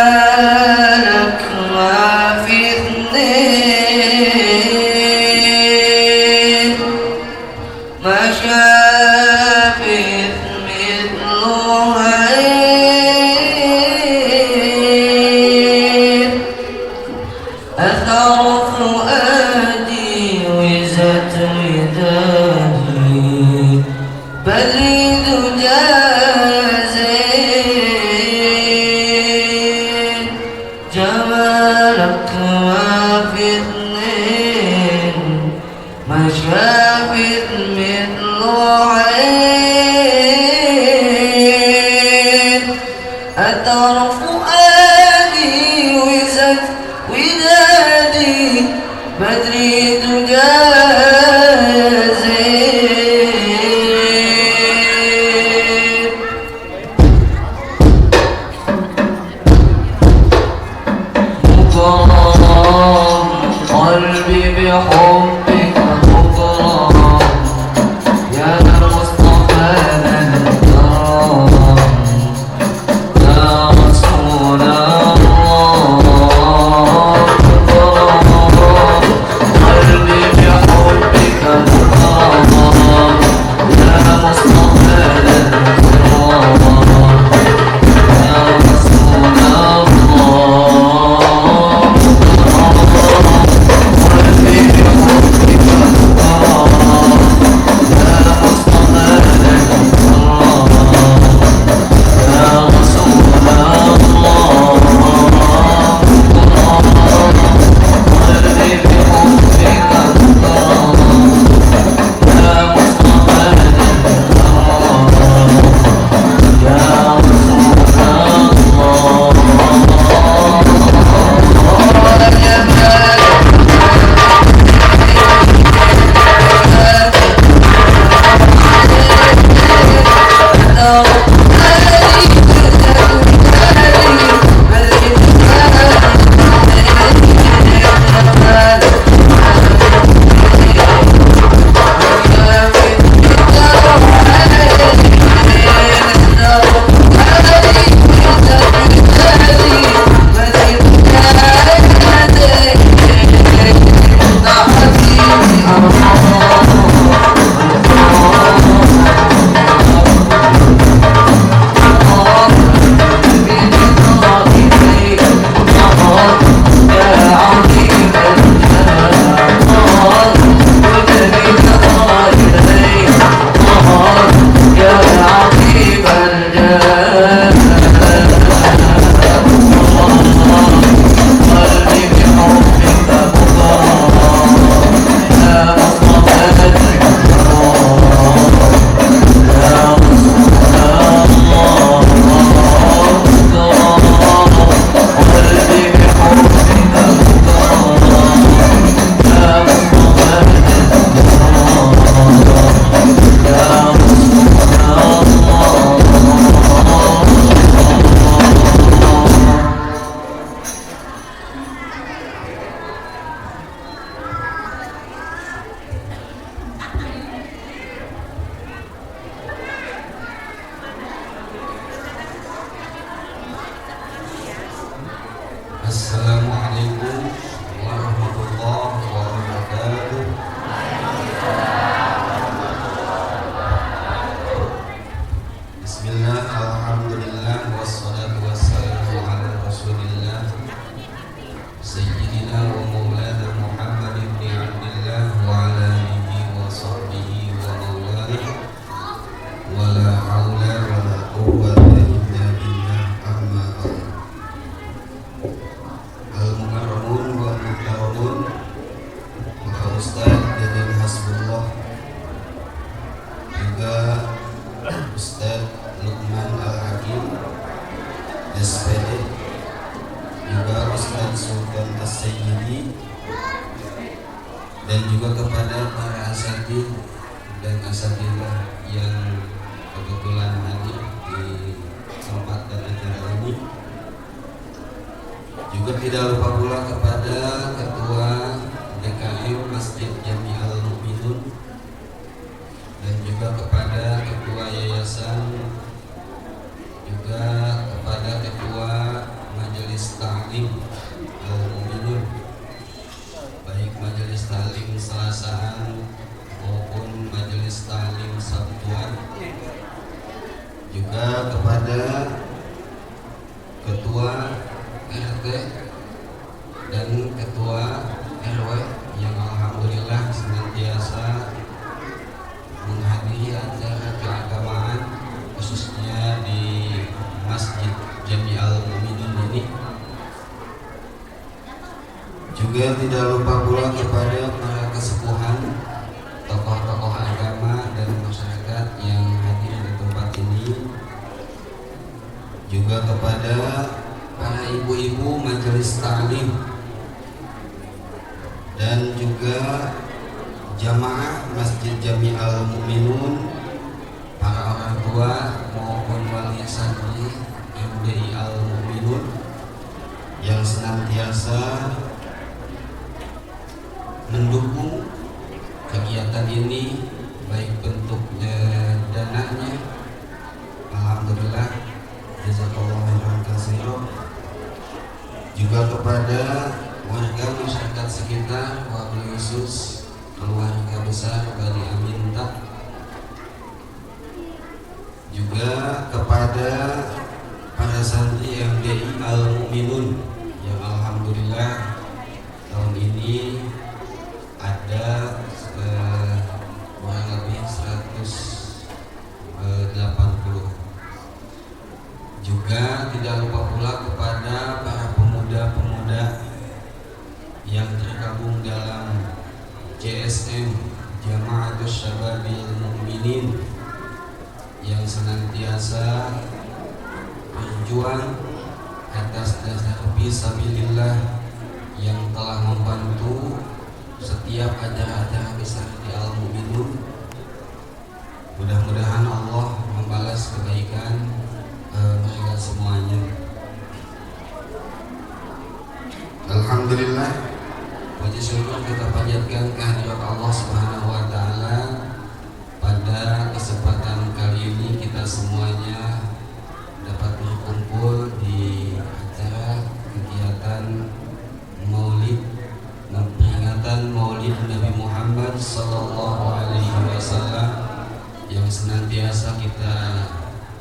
جمالك ما في اثنين ما شافت مثله عين أثر فؤادي وزت ودادي بريد جازين جمالك ما في اثنين ما شافت مثله عين أثر فؤادي وزت ودادي بدري تجازين مغرم قلبي بحبك مغرم يا مصطفى الكرام يا رسول الله قلبي بحبك مغرم يا مصطفى الكرام يا رسول الله قلبي بحبك مغرم يا مصطفى الكرام يا رسول الله قلبي بحبك مغرم يا مصطفى الكرام يا رسول Assalamualaikum warahmatullahi wabarakatuh. Bismillah, alhamdulillah, wassalatu wassalamu ala rasulillah Sayyidina wa maulana Muhammad ibn Abdillah wa ala alihi wa sahbihi wa maulana wa la hawla wa la quwwata illa billah amma ba'd. Al-Mukarramun wa Mukarramun Bapak Ustaz Deden Hasbullah, juga Ustaz Luqman Al-Hakim SPD, juga Ustaz Sultan As-Sayyidi, dan juga kepada para asatidz dan asatidzah yang kebetulan hadir di tempat dan acara ini. Juga tidak lupa pula kepada Ketua DKM Masjid Jami'al Mu'minun, dan juga kepada Ketua Yayasan, juga kepada Ketua Majelis Ta'lim Al-Mu'minun, baik Majelis Ta'lim Selasaan maupun Majelis Ta'lim Sabtuan, juga kepada Ketua RT dan Ketua RW yang alhamdulillah senantiasa menghadiri acara keagamaan khususnya di Masjid Jami'al Mu'minun ini. Juga tidak lupa pula kepada para kesepuhan, tokoh-tokoh agama dan masyarakat yang hadir di tempat ini, juga kepada para ibu-ibu majelis taklim, dan juga jamaah Masjid Jami'al Mu'minun, para orang tua maupun wali santri MDI Al Mu'minun yang senantiasa mendukung kegiatan ini, baik bentuk dananya, alhamdulillah, jazakallahu khairan katsiran. Juga kepada warga masyarakat sekitar, wabil khusus keluarga besar Bani Aminta, juga kepada para santri MDI Al Mu'minun yang alhamdulillah tahun ini ada kurang lebih 180. Juga tidak lupa pula kepada para pemuda-pemuda yang tergabung dalam JSM Jama'atus Syababil Mu'minin yang senantiasa berjuang atas dasar fisabilillah, yang telah membantu setiap acara-acara besar di Al Mu'minun. Mudah-mudahan Allah membalas kebaikan mereka semuanya. Alhamdulillah, puji syukur kita panjatkan kehadirat Allah Subhanahu wa taala. Pada kesempatan kali ini kita semuanya dapat berkumpul di acara kegiatan Maulid, peringatan Maulid Nabi Muhammad sallallahu alaihi wasallam yang senantiasa kita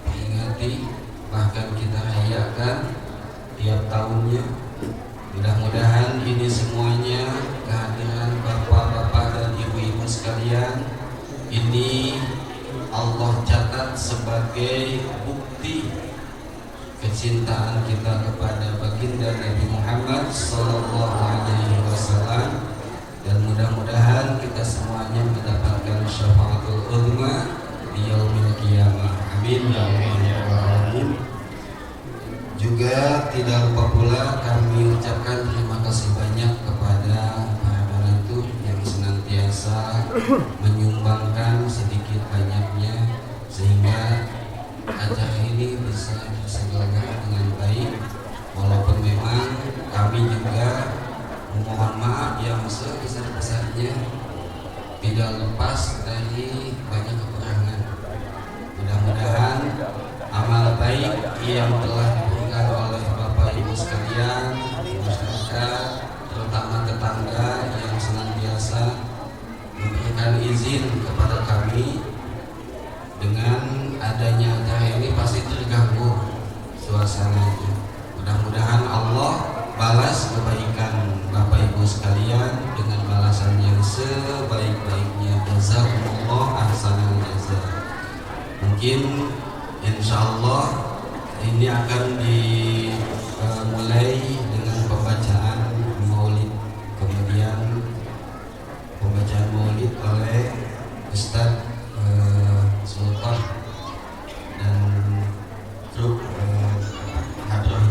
peringati, bahkan kita rayakan tiap tahunnya. Mudah-mudahan ini semuanya, kehadiran bapak-bapak dan ibu-ibu sekalian, ini Allah catat sebagai bukti kecintaan kita kepada baginda Nabi Muhammad sallallahu alaihi wasallam, dan mudah-mudahan kita semuanya mendapatkan syafaatul uzma di yaumil qiyamah. Amin ya rabbal alamin. Juga tidak lupa pula kami ucapkan terima kasih banyak kepada para donatur yang senantiasa menyumbangkan sedikit banyaknya sehingga acara ini bisa diselenggarakan dengan baik. Walaupun memang kami juga memohon maaf yang sebesar-besarnya, tidak lepas dari banyak kekurangan. Mudah-mudahan amal baik yang telah diberikan oleh Bapak Ibu sekalian, masyarakat, terutama tetangga yang senantiasa memberikan izin kepada kami, dengan adanya acara ini pasti terganggu suasananya. Mudah-mudahan Allah balas kebaikan Bapak Ibu sekalian dengan balasan yang sebaik-baiknya. Jazakumullah ahsanal jazaa. Mungkin insyaallah ini akan dimulai dengan pembacaan Maulid, kemudian pembacaan Maulid oleh Ustaz Sultan dan grup Hadrah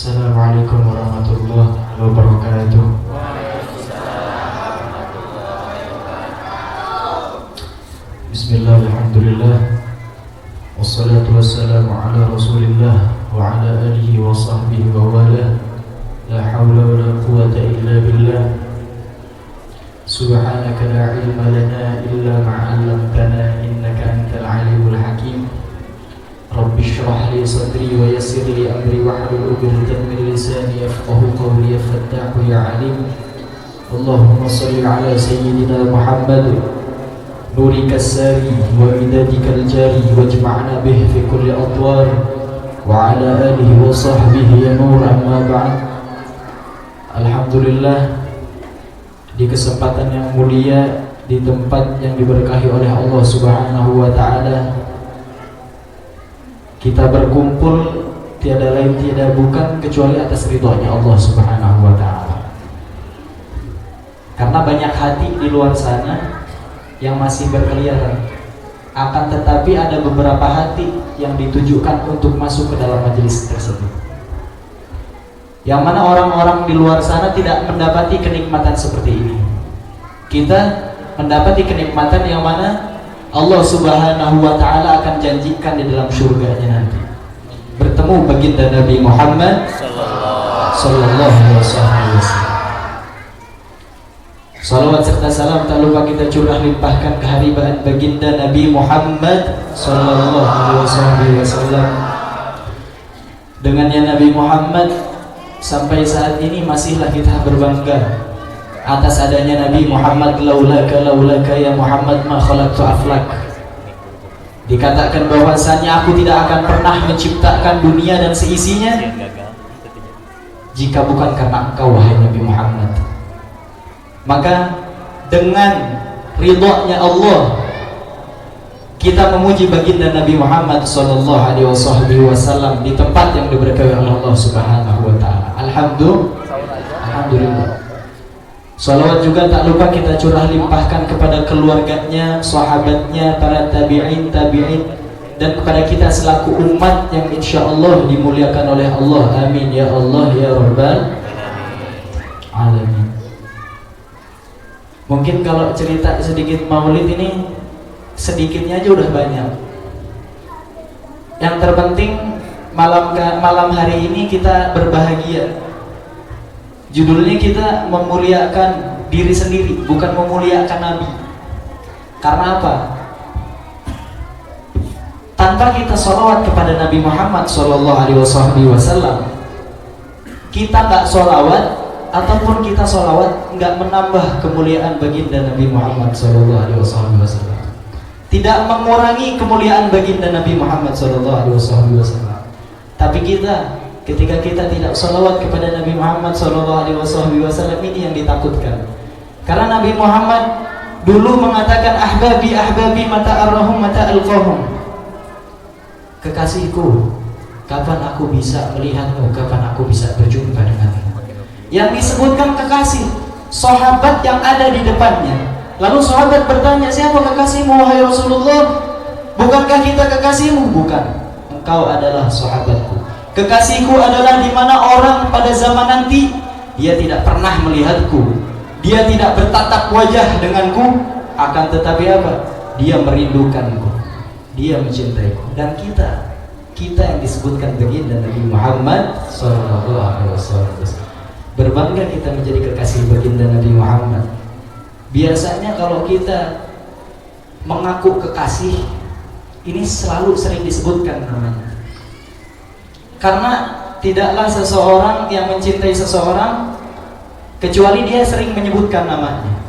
Assalamualaikum warahmatullahi wabarakatuh. Bismillah, alhamdulillah, wassalatu wassalamu ala rasulillah wa ala alihi wa sahbihi wa wala. La hawla wa la quwata illa billah. Subhanaka la ilma lana illa ma'allamtana innaka antal alimul hakim. Rabbi shrah li sadri wa yassir li amri wahlul 'uqdatam min lisani yafqahu qawli. Fattahu ya alim. Allahumma shalli ala sayyidina Muhammad nurika as-sari wa midadika al-jari wajma'na bihi fi kulli adwar wa ala alihi wa sahbihi ya nur. Amma ba'd. Alhamdulillah, di kesempatan yang mulia, di tempat yang diberkahi oleh Allah Subhanahu wa taala, kita berkumpul tiada lain tiada bukan kecuali atas ridhonya Allah Subhanahu wa taala. Karena banyak hati di luar sana yang masih berkeliaran, akan tetapi ada beberapa hati yang ditujukan untuk masuk ke dalam majelis tersebut, yang mana orang-orang di luar sana tidak mendapati kenikmatan seperti ini. Kita mendapati kenikmatan yang mana Allah Subhanahu wa taala akan janjikan di dalam surganya nanti, bertemu baginda Nabi Muhammad sallallahu alaihi wasallam. Salawat serta salam tak lupa kita curah limpahkan keharibaan baginda Nabi Muhammad sallallahu alaihi wasallam. Dengannya Nabi Muhammad sampai saat ini masihlah kita berbangga atas adanya Nabi Muhammad. Laulaka ya Muhammad ma khalaqtu aflak. Dikatakan bahwasannya aku tidak akan pernah menciptakan dunia dan seisinya jika bukan karena engkau wahai Nabi Muhammad. Maka dengan ridhonya Allah kita memuji baginda Nabi Muhammad sallallahu alaihi wasallam di tempat yang diberkahi oleh Allah Subhanahu wa taala. Alhamdulillah. Salawat juga tak lupa kita curah limpahkan kepada keluarganya, sahabatnya, para tabi'in, dan kepada kita selaku umat yang insya Allah dimuliakan oleh Allah. Amin ya Allah ya Rabbal Alamin. Mungkin kalau cerita sedikit maulid ini, sedikitnya aja udah banyak. Yang terpenting malam hari ini kita berbahagia. Judulnya kita memuliakan diri sendiri, bukan memuliakan Nabi. Karena apa? Tanpa kita sholawat kepada Nabi Muhammad sallallahu alaihi wasallam, kita nggak sholawat, ataupun kita sholawat nggak menambah kemuliaan baginda Nabi Muhammad sallallahu alaihi wasallam, tidak mengurangi kemuliaan baginda Nabi Muhammad sallallahu alaihi wasallam. Tapi kita ketika kita tidak salawat kepada Nabi Muhammad sallallahu alaihi wasallam, ini yang ditakutkan. Karena Nabi Muhammad dulu mengatakan ahbabi mata arrahum mata alqahum. Kekasihku, kapan aku bisa melihatmu, kapan aku bisa berjumpa denganmu. Yang disebutkan kekasih, sahabat yang ada di depannya. Lalu sahabat bertanya, siapa kekasihmu wahai Rasulullah? Bukankah kita kekasihmu? Bukan, engkau adalah sahabatku. Kekasihku adalah di mana orang pada zaman nanti dia tidak pernah melihatku, dia tidak bertatap wajah denganku, akan tetapi apa? Dia merindukanku, dia mencintaiku. Dan kita yang disebutkan baginda Nabi Muhammad sallallahu alaihi wasallam, berbangga kita menjadi kekasih baginda Nabi Muhammad. Biasanya kalau kita mengaku kekasih, ini selalu sering disebutkan namanya. Karena tidaklah seseorang yang mencintai seseorang kecuali dia sering menyebutkan namanya.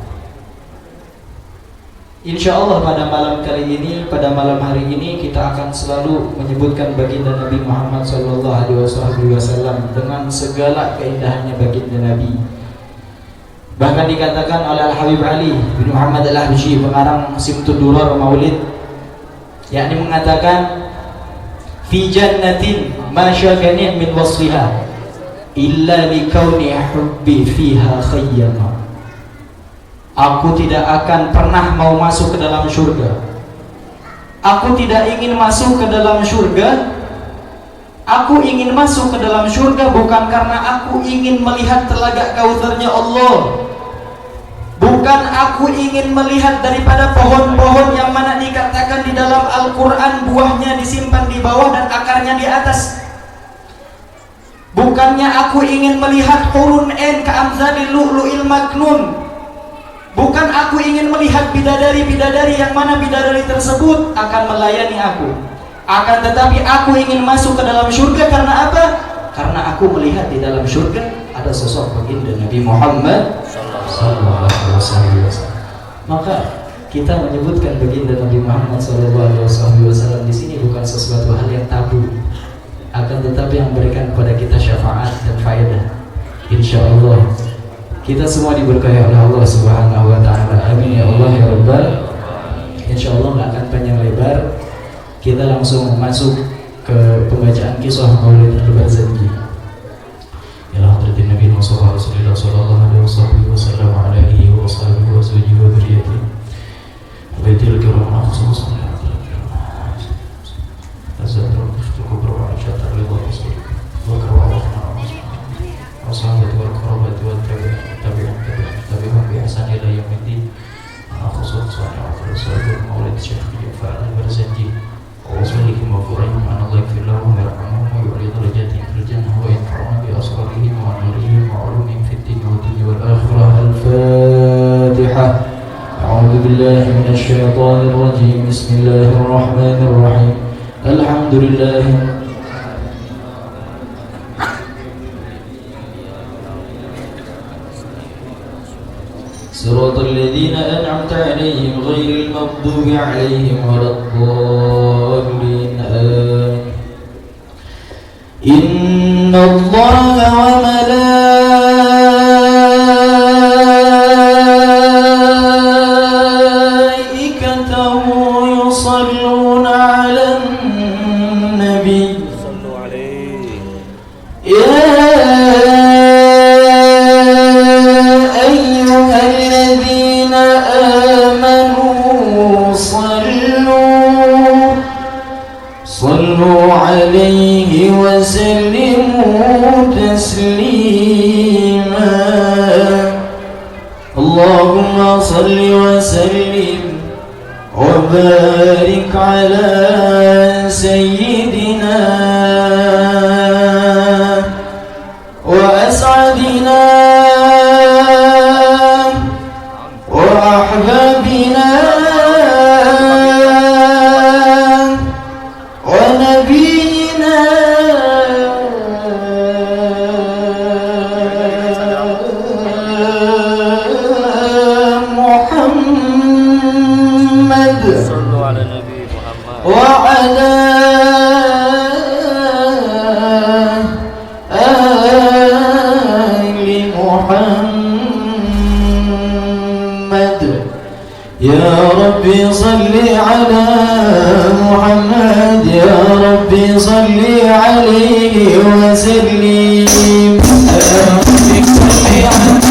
Insya Allah pada malam kali ini, pada malam hari ini, kita akan selalu menyebutkan baginda Nabi Muhammad SAW dengan segala keindahannya baginda Nabi. Bahkan dikatakan oleh Al-Habib Ali bin Muhammad Al-Habsyi, pengarang Simtud Durar Maulid, yakni mengatakan fi jannatin ma syagani min wasliha illa likauni hubbi fiha khayyama. Aku tidak akan pernah mau masuk ke dalam surga. Aku tidak ingin masuk ke dalam surga Aku ingin masuk ke dalam surga bukan karena aku ingin melihat telaga Kautsarnya Allah, bukan aku ingin melihat daripada pohon-pohon yang mana dikatakan di dalam Al-Quran buahnya disimpan di bawah dan akarnya di atas. Bukannya aku ingin melihat hurun ain ka'amzalil lu'lu'il maknun. Bukan aku ingin melihat bidadari-bidadari yang mana bidadari tersebut akan melayani aku. Akan tetapi aku ingin masuk ke dalam surga karena apa? Karena aku melihat di dalam surga ada sosok baginda Nabi Muhammad sallallahu alaihi wasallam. Maka kita menyebutkan baginda Nabi Muhammad sallallahu alaihi wasallam di sini bukan sesuatu hal yang tabu, akan tetapi yang memberikan kepada kita syafaat dan faedah. Insyaallah kita semua diberkahi oleh Allah Subhanahu wa taala. Amin ya Allah ya Rabbal. Insyaallah enggak akan panjang lebar. Kita langsung masuk ke pembacaan kisah Maulid Al-Barzanji. Ya hadratin Nabi Muhammad sallallahu alaihi wasallam alaihi wa sahbihi wa zawjihi wa dzurriyyatihi. Baitul kiram khususan azzatul kubra wa syatar ridha rasulika wa karawahna wa sahabati wal qarabati wat tabi'in bi ihsan ila yaumiddin. Khususan Rasulullah Maulid Syekh Ja'far Al-Barzanji. وصلهم وفرهم أن الله يغفر لهم ويرحمهم ويعلي درجاتهم في الجنة وينفعهم بأسرارهم ونورهم وعلومهم في الدين والدنيا والآخرة. الفاتحة. أعوذ بالله من الشيطان الرجيم. بسم الله الرحمن الرحيم. الحمد لله صراط الذين أنعمت عليهم غير المغضوب عليهم ولا الضالين. آمين. إن الله وملائكته يصلون على النبي. صلوا عليه. يا صلوا عليه وسلموا تسليما. اللهم صل وسلم وبارك على سيدنا وأسعدنا وأحبابنا ونبينا محمد. صلوا على النبي محمد وعلى آل محمد. يا ربي صل على محمد. يا ربي صل عليه وسلم. يا ربي صل على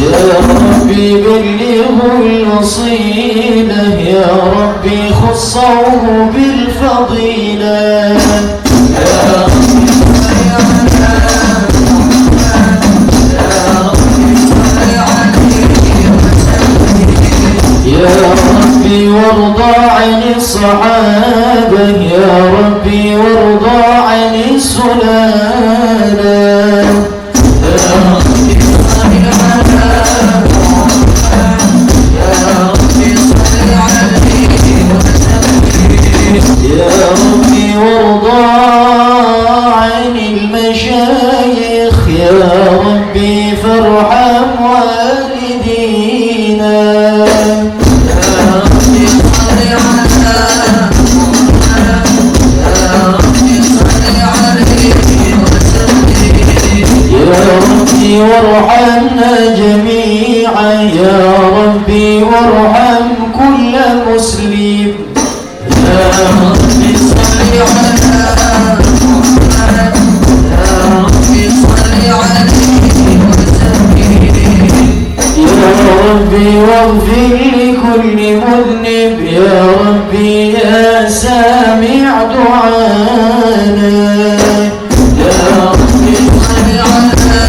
يا ربي بلغه الوصيلة. يا ربي خصه بالفضيلة. يا ربي صل على يا ربي وارضى عن الصحابة. يا ربي وارضى عن السلالة. يا ربي صل على يا ربي صل عليه وسلم. يا ربي وارضى عن المشايخ. يا ربي فارحم والدينا. وارحمنا جميعا. يا ربي وارحم كل مسلم. يا ربي صل على محمد. يا ربي صل عليه وسلم. يا ربي واغفر لكل مذنب يا ربي يا سامع دعانا يا ربي صل على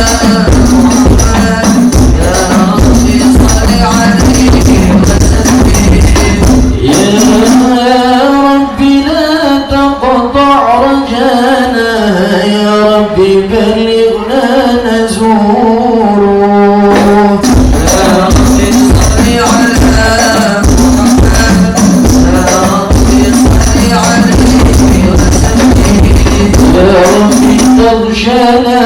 محمد يا ربي صل عليه وسلم يا ربي لا تقطع رجانا يا ربي بلغنا نزوره يا ربي صل على محمد يا ربي صل عليه وسلم يا ربي تغشانا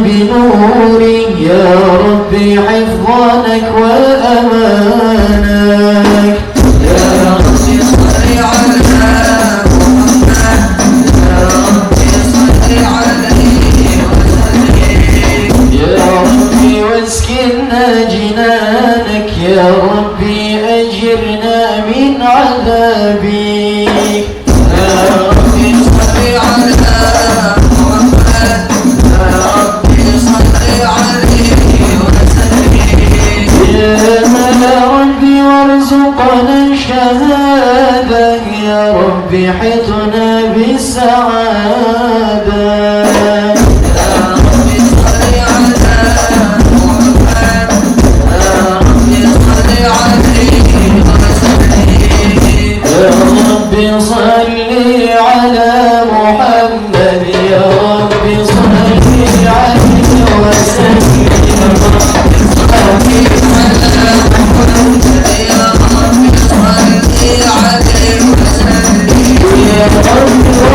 بنورك يا ربي حفظانك وأمانك يا ربي صل على محمد يا ربي صل عليه وسلم يا ربي واسكننا جنانك يا ربي أجرنا من عذابك يا ربي صل على محمد يا ربي صل عليه وسلم يا ربي وارزقنا الشهادة يا ربي حطنا بالسعادة يا ربي صل على محمد يا ربي صل عليه وسلم يا ربي صل على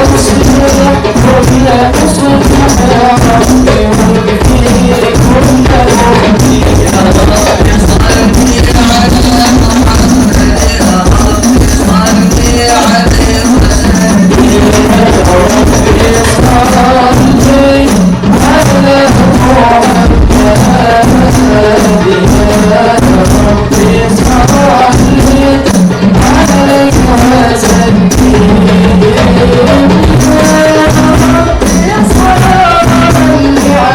محمد يا ربي صل عليه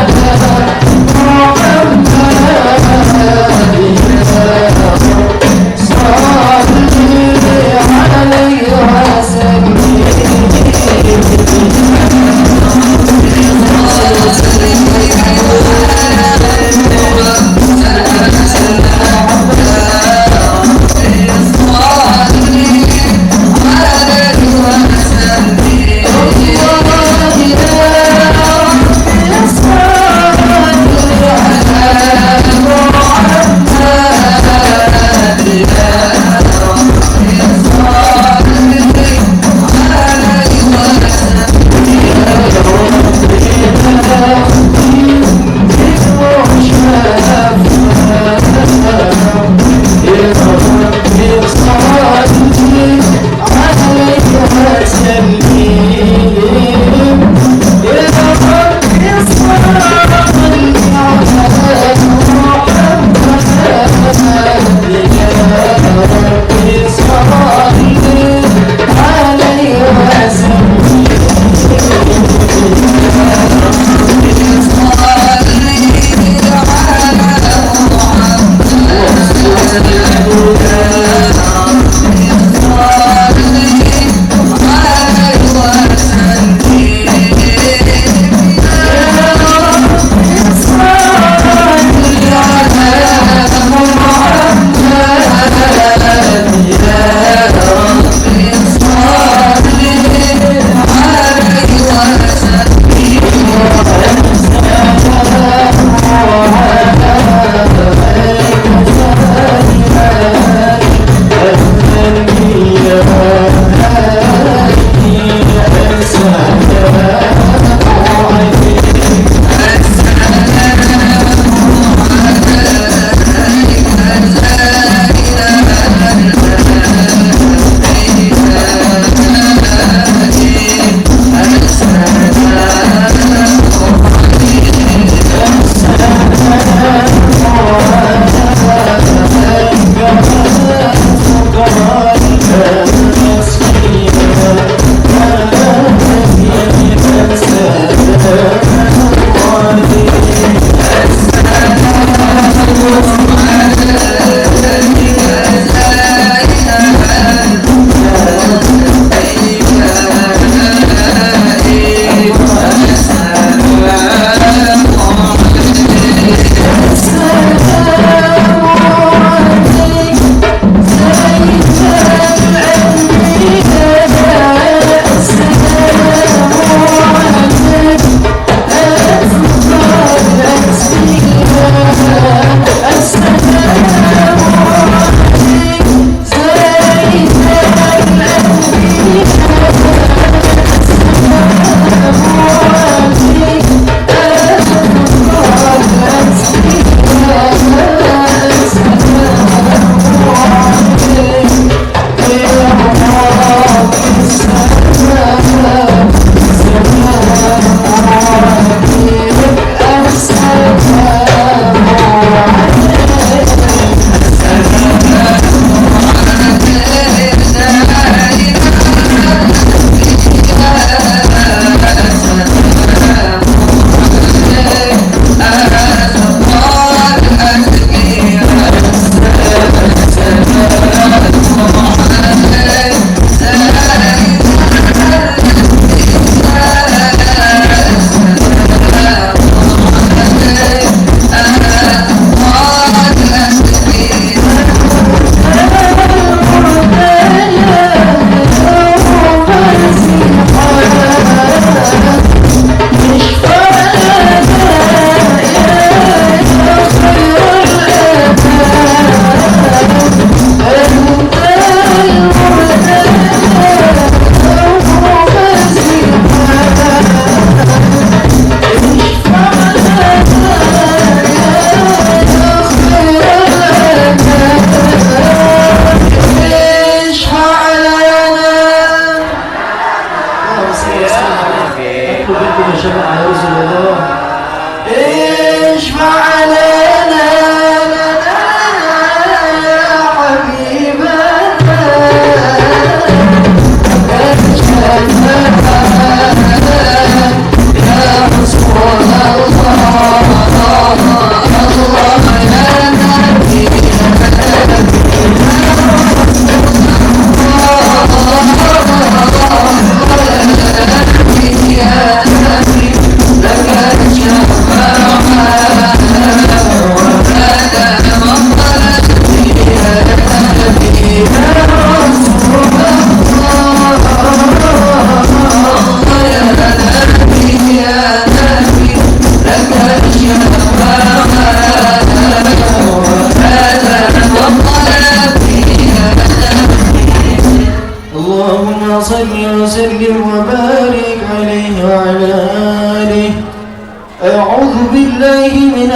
وسلم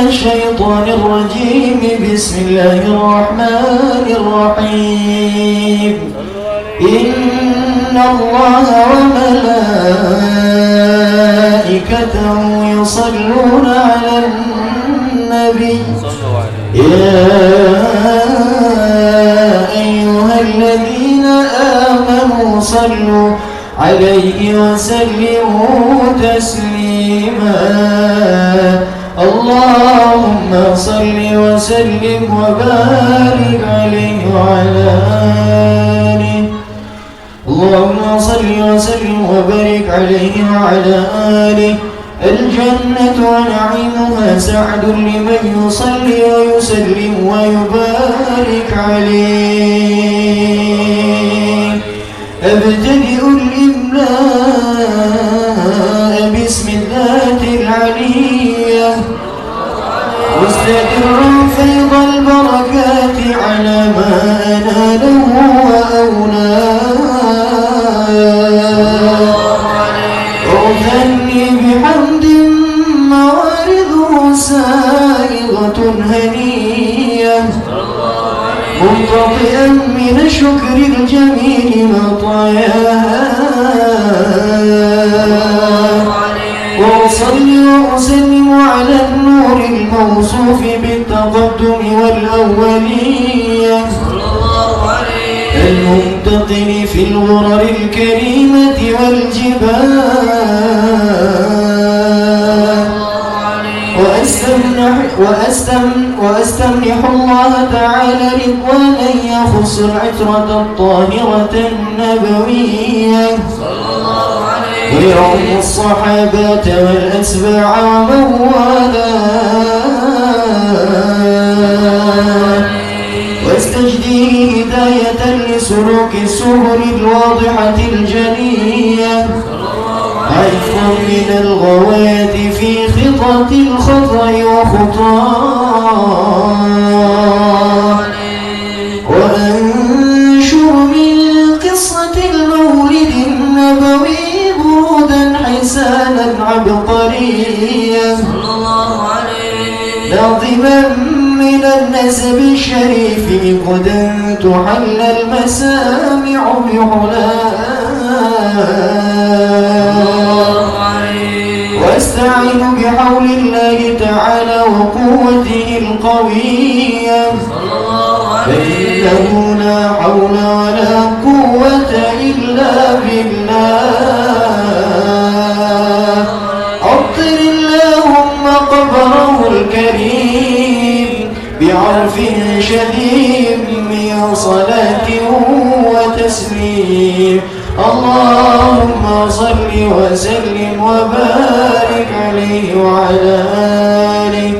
الشيطان الرجيم. بسم الله الرحمن الرحيم. إن الله وملائكته يصلون على النبي يا أيها الذين آمنوا صلوا عليه وسلموا تسليما. اللهم صل وسلم وبارك عليه وعلى آله. اللهم صل وسلم وبارك عليه وعلى آله. الجنة ونعيمها سعد لمن يصلي ويسلم ويبارك عليه. أبتدئ الإملاء باسم الذات العلية مستدرا فيض البركات على ما أناله وأولاه. أغني بحمد موارده سائغة هنية منطفئا من شكر الجميل مطاياها. وأصلي وأسلم على النور الموصوف بالتقدم والأولية المنتقل في الغرر الكريمة والجبال. وأستمنح الله تعالى رضوانا يخص العترة الطاهرة النبوية ويعم الصحابة والأتباع ومن والاه. واستجديه هداية لسلوك السبل الواضحة الجلية عفوا من الغواية في خطط الخطأ وخطاه. وأنشر من قصة المولد النبوي برودا حسانا عبقريا ناظما من النسب الشريف قد تحل المسامع بحلاه. واستعين بحول الله تعالى وقوته القوية فإنه لا حول ولا قوة إلا بالله. عطر اللهم قبره الكريم بعرف شديد من صلاة وتسليم. اللهم صل وسلم وبارك عليه وعلى آله.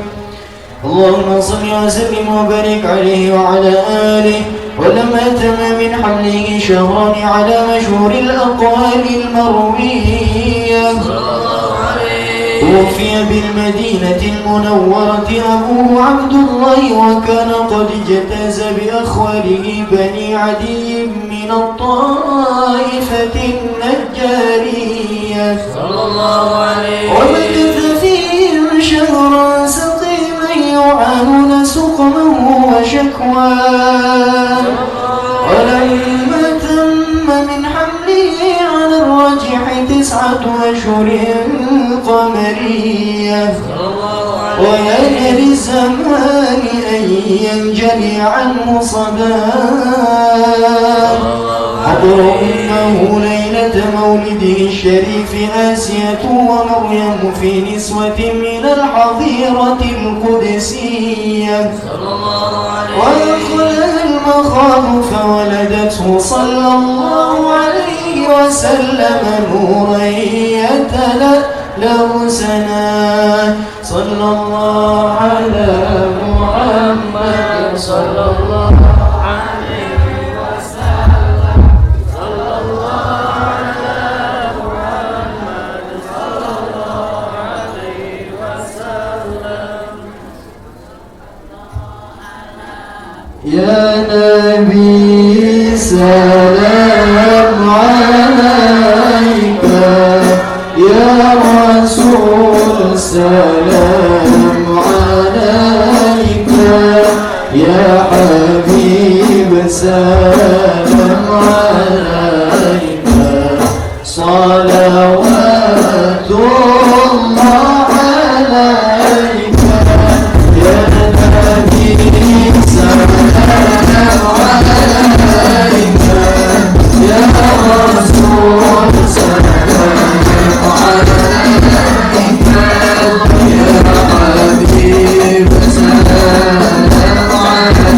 اللهم صل وسلم وبارك عليه وعلى آله. ولما تم من حمله شهران على مشهور الأقوال المروية توفي بالمدينة المنورة أبوه عبد الله وكان قد اجتاز بأخواله بني عدي من الطائفة النجارية ومكث فيهم شهرا سقيما يعانون سقمه وشكواه. ولما تم من حمله على الراجح 9 أشهر قمرية ويان للزمان أن ينجلي عنه صداه. حضر أمه ليلة مولده الشريف آسية ومريم في نسوة من الحظيرة القدسية وأدخلها المخاض فولدته صلى الله عليه وسلم نورا يتلألأ سنا. صلى الله على محمد صلى الله عليه وسلم. صلى الله على محمد صلى الله عليه وسلم. يا نبي سلام عليك يا رسول سلام عليك حبيب سلام عليك صلوات الله عليك يا نبي سلام عليك يا رسول سلام عليك يا حبيب سلام عليك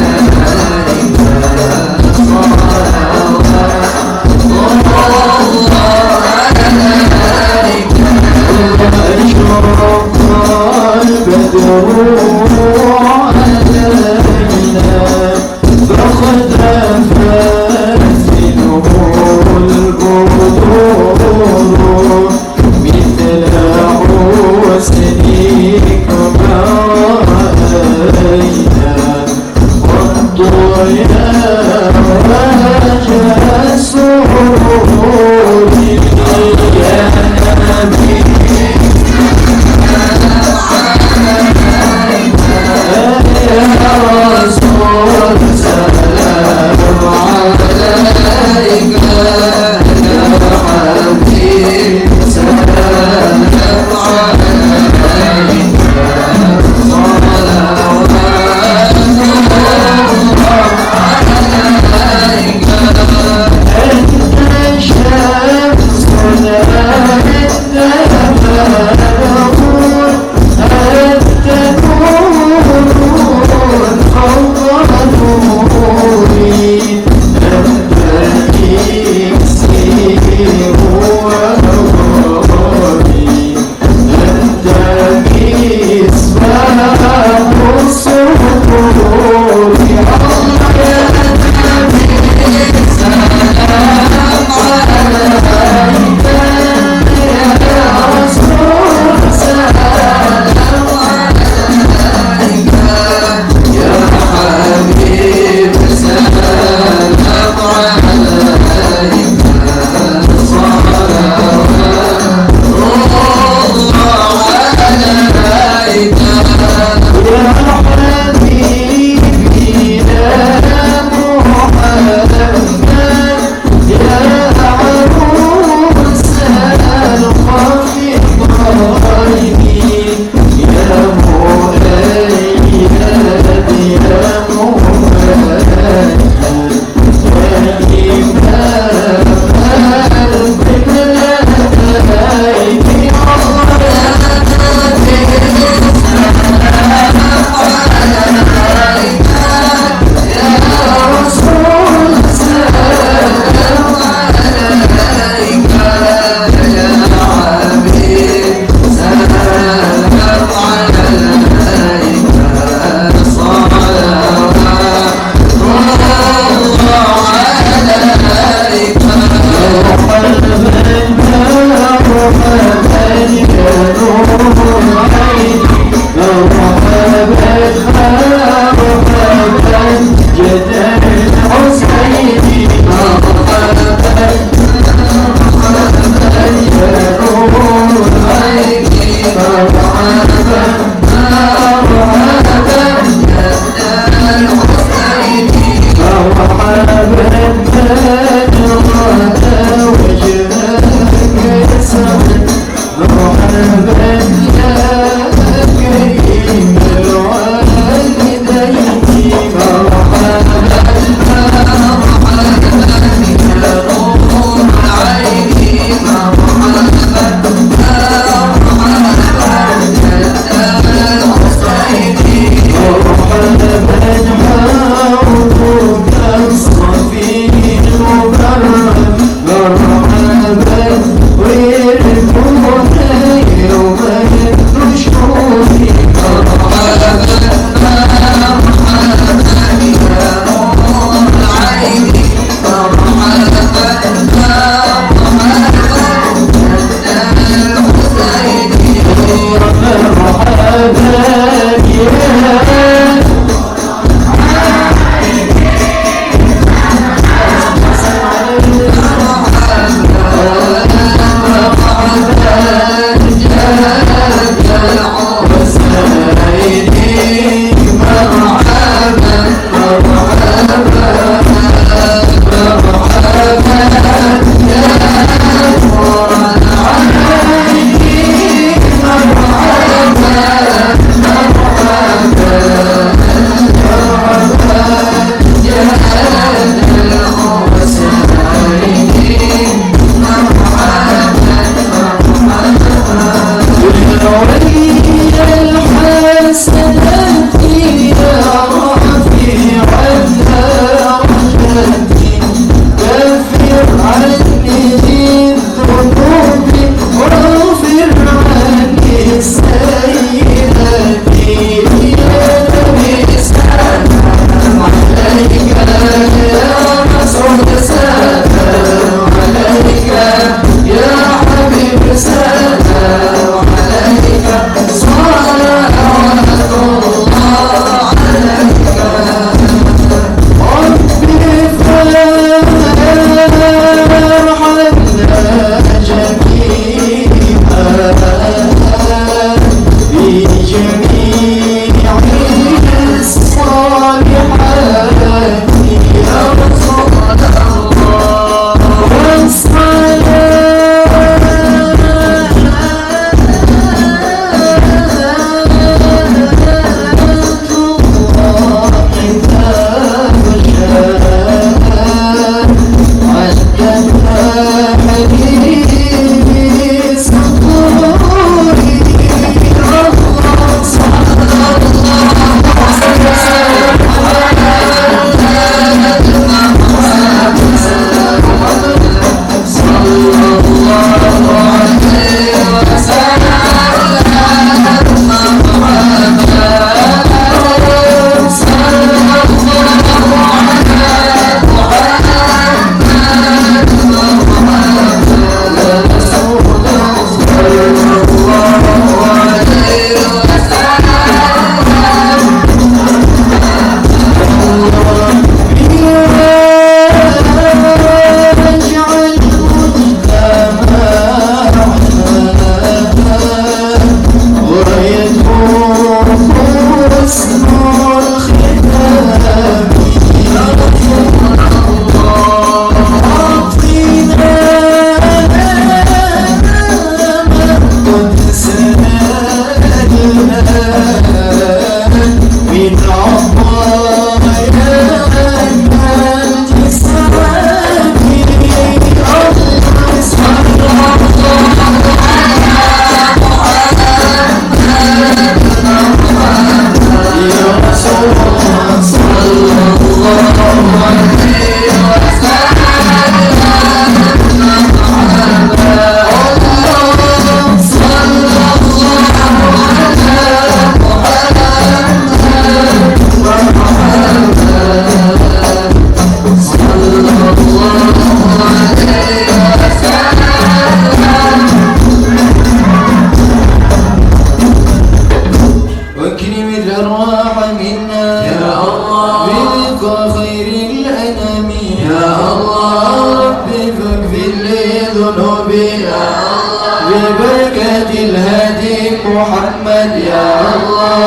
محمد يا الله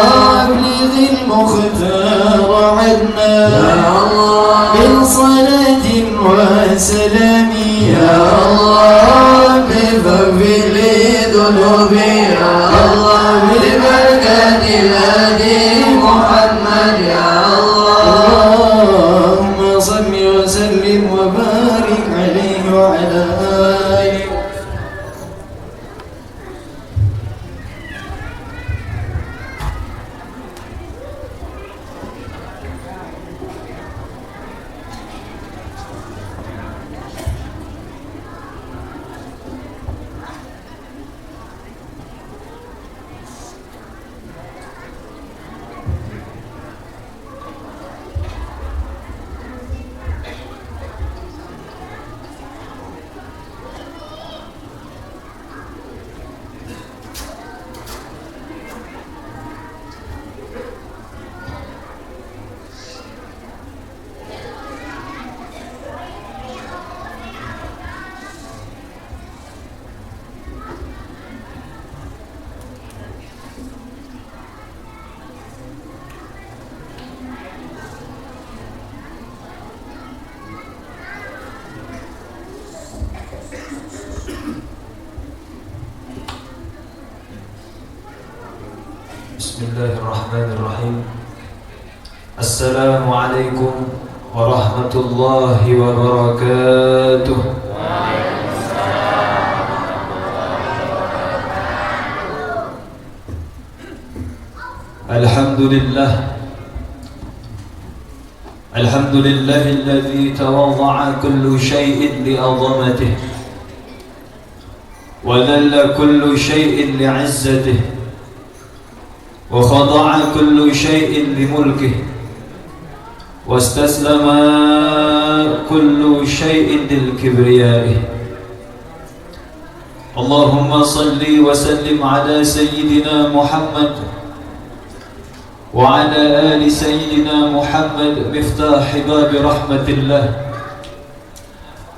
أبلغ المختار عنا يا الله من صلاة وسلام يا الله بفضل ذنوبي يا الله ببركة الهادي محمد يا الله اللهم صل وسلم وبارك عليه وعلى آله. Bismillahirrahmanirrahim. Assalamualaikum warahmatullahi wabarakatuh. Alhamdulillah. Alhamdulillahilladzi tawadda'a kullu syai'in li'azamatihi wa dhalla kullu syai'in li'izzatihi وخضع كل شيء لملكه واستسلم كل شيء للكبرياء. اللهم صل وسلم على سيدنا محمد وعلى آل سيدنا محمد مفتاح باب رحمة الله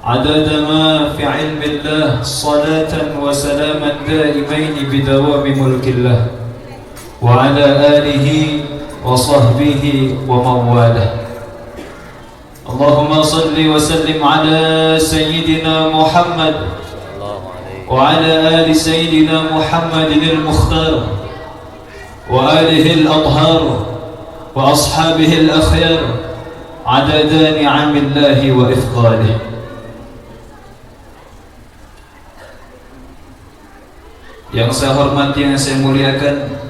عدد ما في علم الله صلاة وسلاما دائمين بدوام ملك الله وعلى آله وصحبه ومن والاه. اللهم صل وسلم على سيدنا محمد وعلى آل سيدنا محمد المختار وآله الأطهار وأصحابه الأخيار عدد نعم الله وإفضاله. Yang saya hormati, yang saya muliakan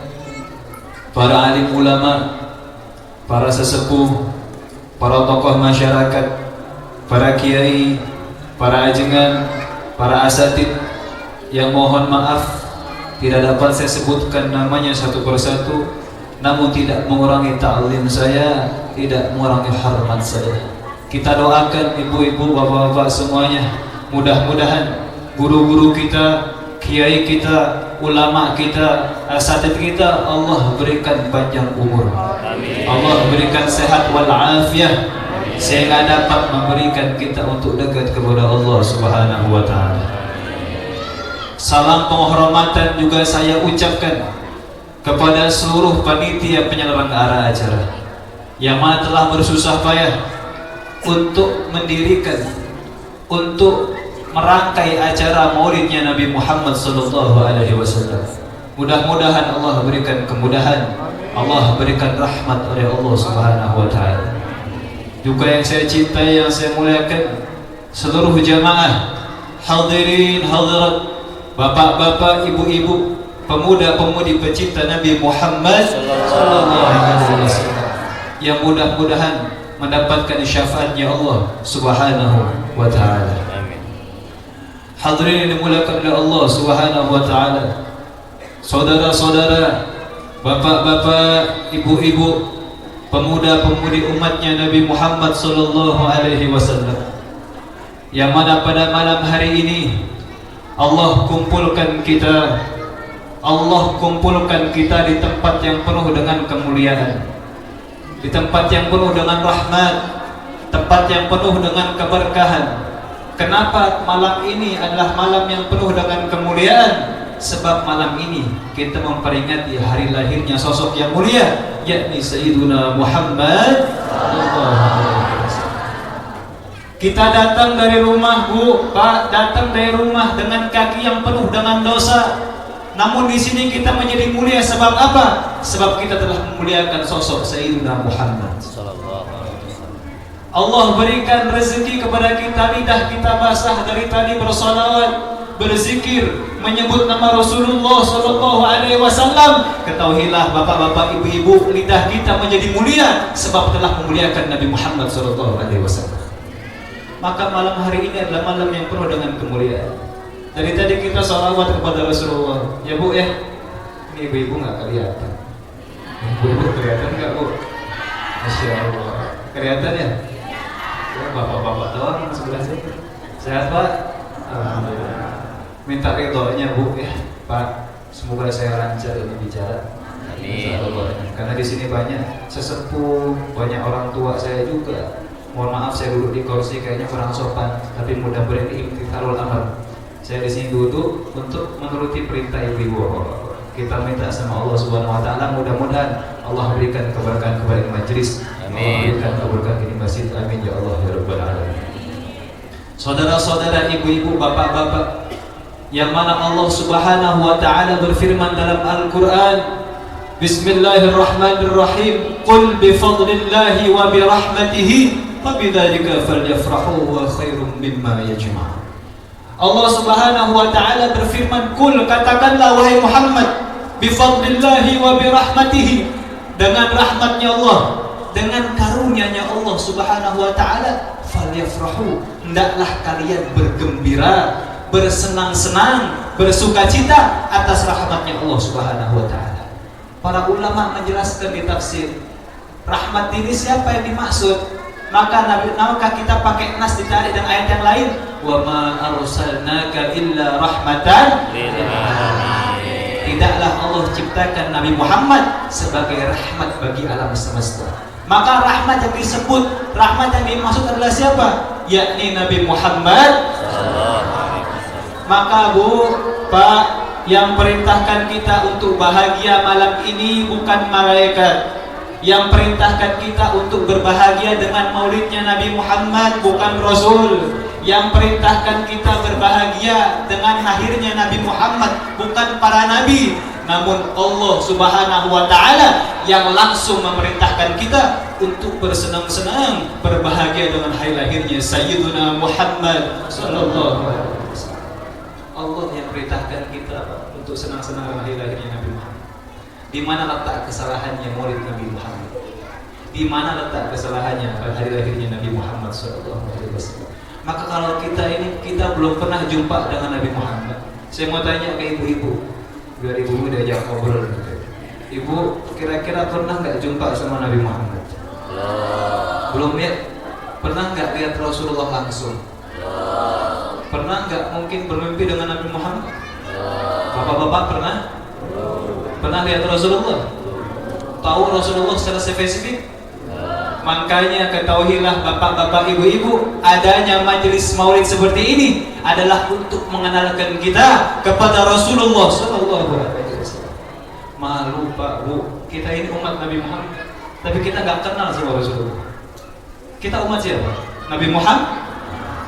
para alim ulama, para sesepuh, para tokoh masyarakat, para kiai, para ajengan, para asatid yang mohon maaf tidak dapat saya sebutkan namanya satu persatu, namun tidak mengurangi ta'lim saya, tidak mengurangi hormat saya. Kita doakan ibu-ibu, bapak-bapak semuanya, mudah-mudahan guru-guru kita, kiai kita, ulama kita, asatid kita, Allah berikan panjang umur. Amin. Allah berikan sehat wal afiyah sehingga dapat memberikan kita untuk dekat kepada Allah Subhanahu wa taala. Salam penghormatan juga saya ucapkan kepada seluruh panitia penyelenggara acara yang mana telah bersusah payah untuk mendirikan, untuk merangkai acara maulidnya Nabi Muhammad sallallahu alaihi wasallam. Mudah-mudahan Allah berikan kemudahan, Allah berikan rahmat oleh Allah Subhanahu wa taala. Juga yang saya cintai, yang saya muliakan, seluruh jamaah, hadirin hadirat, bapak-bapak, ibu-ibu, pemuda-pemudi pecinta Nabi Muhammad sallallahu alaihi wasallam, yang mudah-mudahan mendapatkan syafaatnya Allah Subhanahu wa taala. Hadirin yang dimuliakan oleh Allah Subhanahu wa taala, saudara-saudara, bapak-bapak, ibu-ibu, pemuda-pemudi umatnya Nabi Muhammad sallallahu alaihi wasallam, yang mana pada malam hari ini Allah kumpulkan kita di tempat yang penuh dengan kemuliaan, di tempat yang penuh dengan rahmat, tempat yang penuh dengan keberkahan. Kenapa malam ini adalah malam yang penuh dengan kemuliaan? sebab malam ini kita memperingati hari lahirnya sosok yang mulia, yakni Sayyiduna Muhammad sallallahu alaihi wasallam. Kita datang dari rumah, Bu, Pak, datang dari rumah dengan kaki yang penuh dengan dosa. Namun di sini kita menjadi mulia sebab apa? Sebab kita telah memuliakan sosok Sayyiduna Muhammad sallallahu alaihi wasallam. Allah berikan rezeki kepada kita, lidah kita basah dari tadi bersolawat, berzikir, menyebut nama Rasulullah sallallahu alaihi wasallam. Ketahuilah bapak-bapak, ibu-ibu, lidah kita menjadi mulia sebab telah memuliakan Nabi Muhammad sallallahu alaihi wasallam. Maka malam hari ini adalah malam yang penuh dengan kemuliaan. Dari tadi kita sholawat kepada Rasulullah. Ya Bu ya. Ini ibu-ibu nggak kelihatan. Ibu-ibu kelihatan nggak Bu? Masya Allah. Kelihatan ya? Ya bapak-bapak doang yang sebelah sini. Sehat Pak? Alhamdulillah. Minta ridhonya Bu ya Pak. Semoga saya lancar ini bicara. Amin. Karena di sini banyak sesepuh, banyak orang tua saya juga. Mohon maaf saya duduk di kursi kayaknya kurang sopan, tapi mudah-mudahan imtithalul amr. Saya di sini duduk untuk menuruti perintah ibu-ibu. Kita minta sama Allah Subhanahu wa taala, mudah-mudahan Allah berikan keberkahan kepada majelis. Amin. Berikan keberkahan di masjid. Amin ya Allah ya rabbal alamin. Saudara-saudara, ibu-ibu, bapak-bapak, yang mana Allah Subhanahu wa taala berfirman dalam Al-Qur'an, Bismillahirrahmanirrahim, Qul bifadlillahi wa birahmatihi fabidzalika falyafrahu wa khairum mimma yajma'un. Allah Subhanahu wa taala berfirman, Qul, katakanlah wahai Muhammad, bifadlillahi wa birahmatihi, dengan rahmatnya Allah, dengan karunia-Nya Allah Subhanahu wa taala, falyafrahu, hendaklah kalian bergembira, bersenang-senang, bersukacita atas rahmatnya Allah Subhanahu wa taala. Para ulama menjelaskan di tafsir, rahmat ini siapa yang dimaksud? Maka kita pakai nas ditarik dan ayat yang lain, wa ma arsalnaka illa rahmatan lil alamin. Tidaklah Allah ciptakan Nabi Muhammad sebagai rahmat bagi alam semesta. Maka rahmat yang disebut, rahmat yang dimaksud adalah siapa? Yakni Nabi Muhammad sallallahu alaihi wasallam. Maka Bu, Pak, yang perintahkan kita untuk bahagia malam ini bukan malaikat. Yang perintahkan kita untuk berbahagia dengan maulidnya Nabi Muhammad bukan Rasul. Yang perintahkan kita berbahagia dengan lahirnya Nabi Muhammad bukan para nabi, namun Allah Subhanahu wa taala yang langsung memerintahkan kita untuk bersenang-senang, berbahagia dengan hari lahirnya Sayyiduna Muhammad sallallahu alaihi wasallam. Allah yang perintahkan kita untuk senang-senang dengan hari lahirnya Nabi Muhammad. Di mana letak kesalahannya maulid Nabi Muhammad? Di mana letak kesalahannya hari lahirnya Nabi Muhammad sallallahu alaihi wasallam? Maka kalau kita belum pernah jumpa dengan Nabi Muhammad. Saya mau tanya ke ibu-ibu, biar ibu diajak ngobrol. Ibu kira-kira pernah nggak jumpa sama Nabi Muhammad? Belum ya? Pernah nggak lihat Rasulullah langsung? Pernah nggak mungkin bermimpi dengan Nabi Muhammad? Bapak-bapak pernah? Pernah lihat Rasulullah? Tahu Rasulullah secara spesifik? Makanya ketahuilah bapak-bapak, ibu-ibu, adanya majelis maulid seperti ini adalah untuk mengenalkan kita kepada Rasulullah sallallahu alaihi wasallam. Malu Pak, Bu, kita ini umat Nabi Muhammad, tapi kita nggak kenal sama Rasulullah. Kita umat siapa? Nabi Muhammad,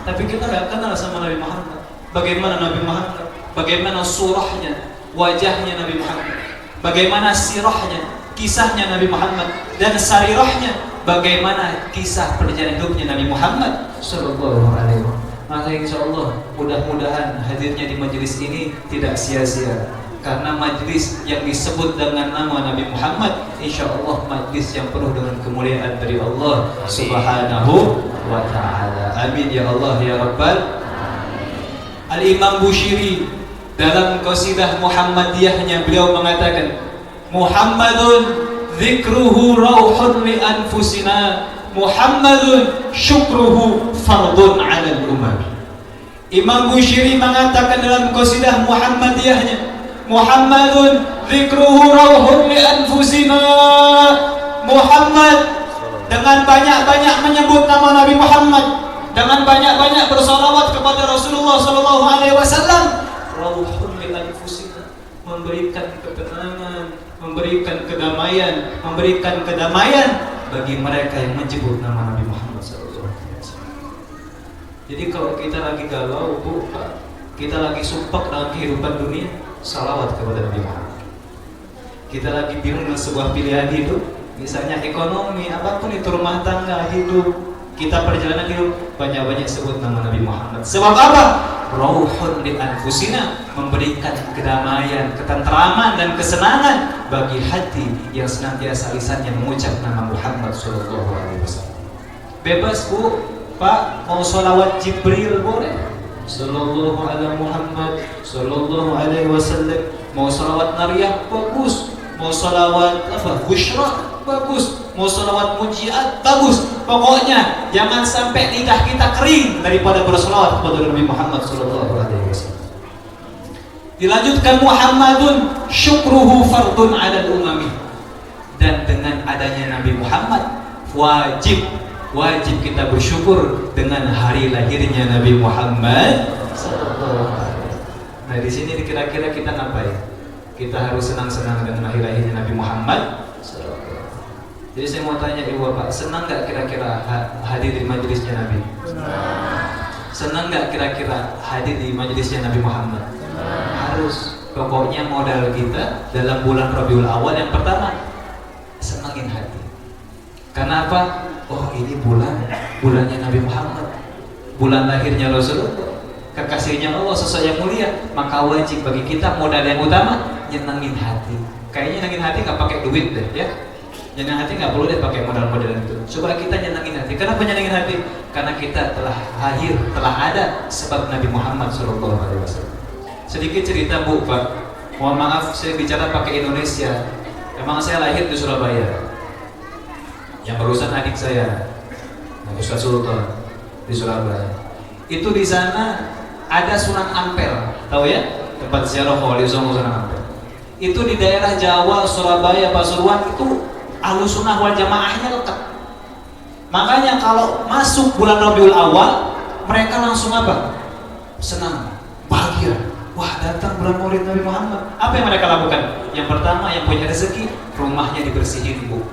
tapi kita nggak kenal sama Nabi Muhammad. Bagaimana Nabi Muhammad? Bagaimana surahnya, wajahnya Nabi Muhammad? Bagaimana sirahnya, kisahnya Nabi Muhammad, dan sarirahnya, bagaimana kisah perjalanan hidupnya Nabi Muhammad sallallahu alaihi wasallam. Maka insyaallah mudah-mudahan hadirnya di majelis ini tidak sia-sia, karena majelis yang disebut dengan nama Nabi Muhammad insyaallah majelis yang penuh dengan kemuliaan dari Allah Subhanahu wa taala. Amin ya Allah ya Rabbal. Al-Imam Bushiri dalam qasidah Muhammadiyahnya beliau mengatakan, Muhammadun dzikruhu rauhun li anfusina, Muhammadun syukruhu fardun 'alal umam. Imam Bushiri mengatakan dalam qasidah Muhammadiyahnya, Muhammadun dzikruhu rauhun li anfusina. Muhammad dengan banyak-banyak menyebut nama Nabi Muhammad, dengan banyak-banyak bersalawat kepada Rasulullah sallallahu alaihi wasallam, rauhun li anfusina, memberikan ketenangan, memberikan kedamaian, memberikan kedamaian bagi mereka yang menyebut nama Nabi Muhammad SAW. Jadi kalau kita lagi galau, Bu, Pak, kita lagi sumpah dalam kehidupan dunia, salawat kepada Nabi Muhammad. Kita lagi bingung dengan sebuah pilihan hidup, misalnya ekonomi, apapun itu, rumah tangga, hidup, kita perjalanan hidup, banyak-banyak sebut nama Nabi Muhammad. Sebab apa? Rauhun li anfusina, memberikan kedamaian, ketentraman dan kesenangan bagi hati yang senantiasa lisannya mengucap nama Muhammad sallallahu alaihi wasallam. Bebas, Bu, Pak, mau sholawat Jibril boleh, sallallahu alaihi Muhammad sallallahu alaihi wasallam. Mau sholawat Nariyah bagus, mau sholawat apa? Bushra bagus, mau sholawat mujiat bagus. Pokoknya jangan sampai lidah kita kering daripada bersolawat kepada Nabi Muhammad sallallahu alaihi wasallam. Dilanjutkan, Muhammadun syukruhu fardun 'alal umami. Dan dengan adanya Nabi Muhammad wajib kita bersyukur dengan hari lahirnya Nabi Muhammad sallallahu alaihi wasallam. Nah, di sini kira-kira kita ngapain? Kita harus senang-senang dengan hari lahirnya Nabi Muhammad sallallahu alaihi wasallam. Jadi saya mau tanya Ibu Bapak, senang gak kira-kira hadir di majelisnya Nabi? Senang gak kira-kira hadir di majelisnya Nabi Muhammad? Harus. Pokoknya modal kita dalam bulan Rabiul Awal yang pertama, senangin hati. Karena apa? Oh, ini bulannya Nabi Muhammad, bulan lahirnya Rasulullah, kekasihnya Allah, sosok yang mulia. Maka wajib bagi kita modal yang utama nyenengin hati. Kayaknya nyenengin hati gak pakai duit deh, ya. Nyenengin hati nggak perlu deh pakai modal-modal itu. Coba kita nyenengin hati. Kenapa nyenengin hati? Karena kita telah lahir, telah ada sebab Nabi Muhammad SAW. Sedikit cerita, Bu, Pak. Mohon maaf, saya bicara pakai Indonesia. Memang saya lahir di Surabaya. Yang barusan adik saya, Ustaz Sultan, di Surabaya. Itu di sana ada Sunan Ampel, tahu ya? Tempat ziarah Wali Songo Sunan Ampel. Itu di daerah Jawa, Surabaya, Pasuruan itu Ahlus Sunnah wal Jamaahnya lengkap. Makanya kalau masuk bulan Rabiul Awal, mereka langsung apa? Senang, bahagia. Wah, datang bulan Maulid Nabi Muhammad. Apa yang mereka lakukan? Yang pertama, yang punya rezeki, rumahnya dibersihin, Bu.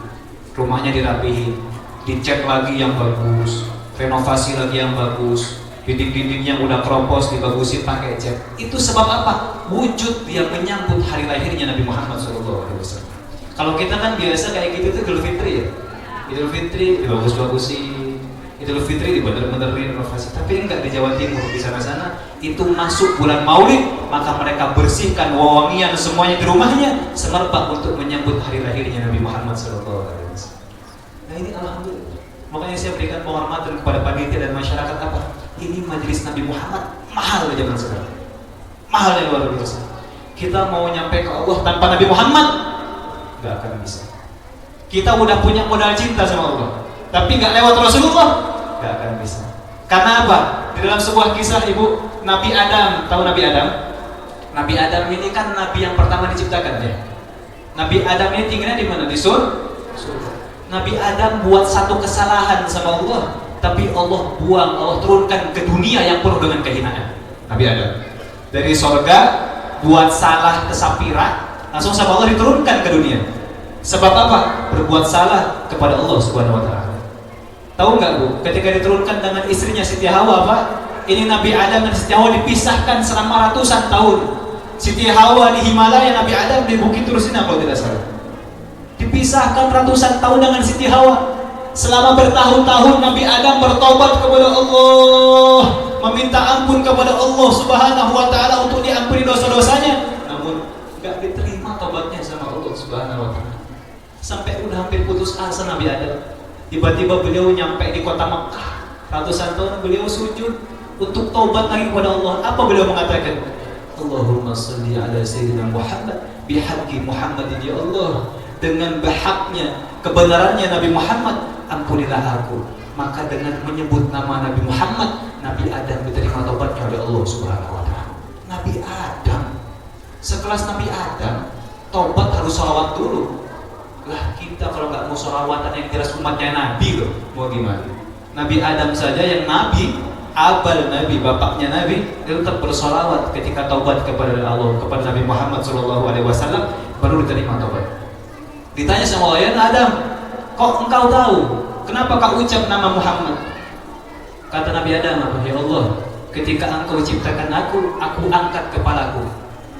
Rumahnya dirapihin, dicat lagi yang bagus, renovasi lagi yang bagus, dinding-dindingnya udah keropos, dibagusin pakai cat. Itu sebab apa? Wujud yang menyambut hari lahirnya Nabi Muhammad SAW. Kalau kita kan biasa kayak gitu tuh Idul Fitri ya. Idul Fitri dibagus-bagusin, Idul Fitri dibener-benerin renovasi. Tapi enggak di Jawa Timur, di sana-sana itu masuk bulan Maulid, maka mereka bersihkan wewangian semuanya di rumahnya semerbak untuk menyambut hari lahirnya Nabi Muhammad SAW. Nah, ini alhamdulillah. Makanya saya berikan penghormatan kepada panitia dan masyarakat apa? Ini majelis Nabi Muhammad mahal zaman sekarang. Mahal yang luar biasa. Kita mau nyampe ke Allah tanpa Nabi Muhammad gak akan bisa. Kita udah punya modal cinta sama Allah, tapi gak lewat Rasulullah, gak akan bisa. Karena apa? Di dalam sebuah kisah, Ibu, Nabi Adam, tahu Nabi Adam? Nabi Adam ini kan Nabi yang pertama diciptakan ya. Nabi Adam ini tinggalnya di mana? Di surga. Nabi Adam buat satu kesalahan sama Allah, tapi Allah buang, Allah turunkan ke dunia yang penuh dengan kehinaan. Nabi Adam dari surga buat salah ke Sapira, langsung sama Allah diturunkan ke dunia. Sebab apa? Berbuat salah kepada Allah Subhanahu wa taala. Tahu nggak, Bu? Ketika diturunkan dengan istrinya Siti Hawa, Pak, ini Nabi Adam dan Siti Hawa dipisahkan selama ratusan tahun. Siti Hawa di Himalaya, Nabi Adam di Bukit Tursina kalau tidak salah. Dipisahkan ratusan tahun dengan Siti Hawa. Selama bertahun-tahun Nabi Adam bertobat kepada Allah, meminta ampun kepada Allah Subhanahu wa taala untuk diampuni dosa-dosanya. Namun enggak diterima tobatnya sama Allah Subhanahu wa taala. Sampai udah hampir putus asa Nabi Adam. Tiba-tiba beliau nyampe di kota Makkah. Ratusan tahun beliau sujud untuk taubat lagi kepada Allah. Apa beliau mengatakan? Allahumma shalli ala sayyidina Muhammad bihaqqi Muhammadin, ya Allah, dengan berhaknya, kebenarannya Nabi Muhammad, ampunilah aku. Maka dengan menyebut nama Nabi Muhammad, Nabi Adam diterima taubatnya oleh Allah Subhanahu wa taala. Nabi Adam, sekelas Nabi Adam, taubat harus sholawat dulu. Lah kita kalau nggak mau sholawatan yang jelas umatnya Nabi loh, mau gimana? Nabi Adam saja yang Nabi abal Nabi, bapaknya Nabi, dia tetap bersolawat ketika taubat kepada Allah, kepada Nabi Muhammad SAW, baru diterima taubat. Ditanya sama Allah, ya Adam, kok engkau tahu? Kenapa kau ucap nama Muhammad? Kata Nabi Adam, apa? Ya Allah, ketika engkau ciptakan aku angkat kepalaku.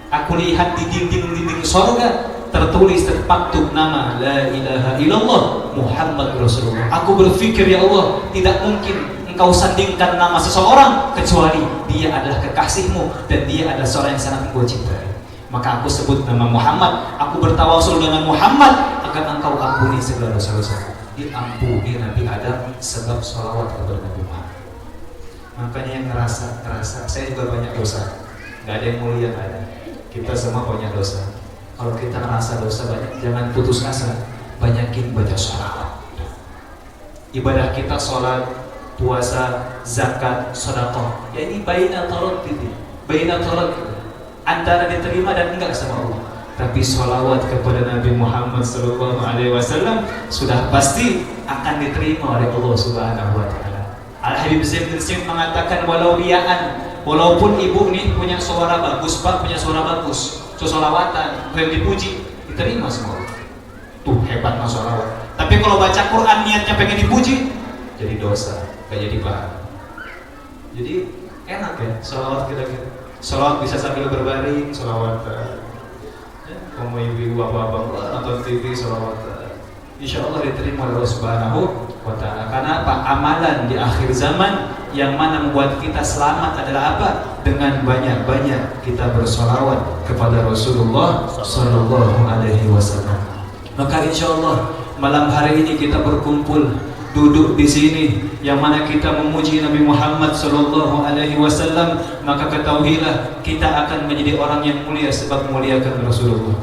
Aku lihat di dinding-dinding sorga tertulis terpaktub nama La ilaha illallah Muhammad Rasulullah. Aku berpikir, ya Allah, tidak mungkin Engkau sandingkan nama seseorang kecuali dia adalah kekasihmu dan dia adalah seorang yang sangat Engkau cintai. Maka aku sebut nama Muhammad, aku bertawasul dengan Muhammad agar Engkau ampuni segala dosa-dosa. Diampuni Nabi Adam sebab sholawat kepada Nabi Muhammad. Makanya yang ngerasa saya juga banyak dosa, nggak ada yang mulia, nggak ada. Kita semua banyak dosa. Kalau kita ngerasa dosa banyak, jangan putus asa, banyakin baca sholawat. Ibadah kita sholat, puasa, zakat, sedekah, ya ini baina tarat antara diterima dan enggak sama Allah. Tapi sholawat kepada Nabi Muhammad SAW sudah pasti akan diterima oleh Allah Subhanahu Wa Taala. Al-Habib Zain bin Sim mengatakan, walaupun ibu nih punya suara bagus, pak punya suara bagus, sholawatan, yang dipuji, diterima semua. Tuh hebat mas sholawat. Tapi kalau baca Quran niatnya pengen dipuji, jadi dosa, gak jadi pahala. Jadi enak ya sholawat kita. Sholawat bisa sambil berbaring, sholawat. Kamu ibu bapak nonton TV, sholawat. Insya Allah diterima oleh Allah Subhanahu Wa Taala. Karena apa? Amalan di akhir zaman yang mana membuat kita selamat adalah apa? Dengan banyak-banyak kita bersolawat kepada Rasulullah Sallallahu Alaihi Wasallam. Maka insya Allah malam hari ini kita berkumpul duduk di sini yang mana kita memuji Nabi Muhammad Sallallahu Alaihi Wasallam, maka ketahuilah kita akan menjadi orang yang mulia sebab memuliakan Rasulullah.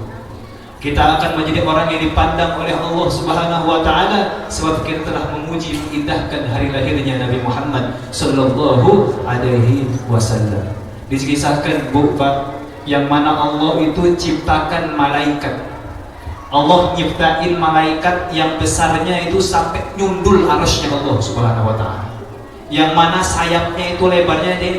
Kita akan menjadi orang yang dipandang oleh Allah Subhanahu Wa Taala sebab kita telah memuji mengindahkan hari lahirnya Nabi Muhammad Sallallahu Alaihi Wasallam. Dikisahkan Bu Pak, yang mana Allah itu ciptakan malaikat. Allah nyiptain malaikat yang besarnya itu sampai nyundul arasnya Allah Subhanahu Wa Taala. Yang mana sayapnya itu lebarnya ini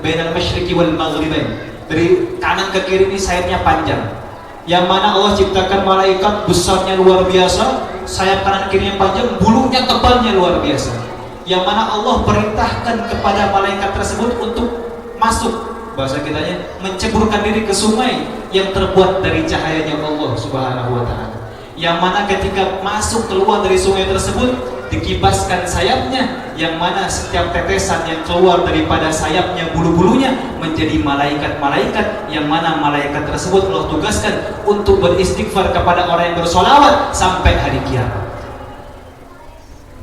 bainal masyriqi wal maghribain. Dari kanan ke kiri ini sayapnya panjang. Yang mana Allah ciptakan malaikat besarnya luar biasa, sayap kanan kirinya panjang, bulunya tebalnya luar biasa. Yang mana Allah perintahkan kepada malaikat tersebut untuk masuk, bahasa kitanya menceburkan diri ke sungai yang terbuat dari cahayanya Allah Subhanahu Wa Taala. Yang mana ketika masuk keluar dari sungai tersebut dikibaskan sayapnya, yang mana setiap tetesan yang keluar daripada sayapnya bulu-bulunya menjadi malaikat-malaikat, yang mana malaikat tersebut Allah tugaskan untuk beristighfar kepada orang yang bersolawat sampai hari kiamat.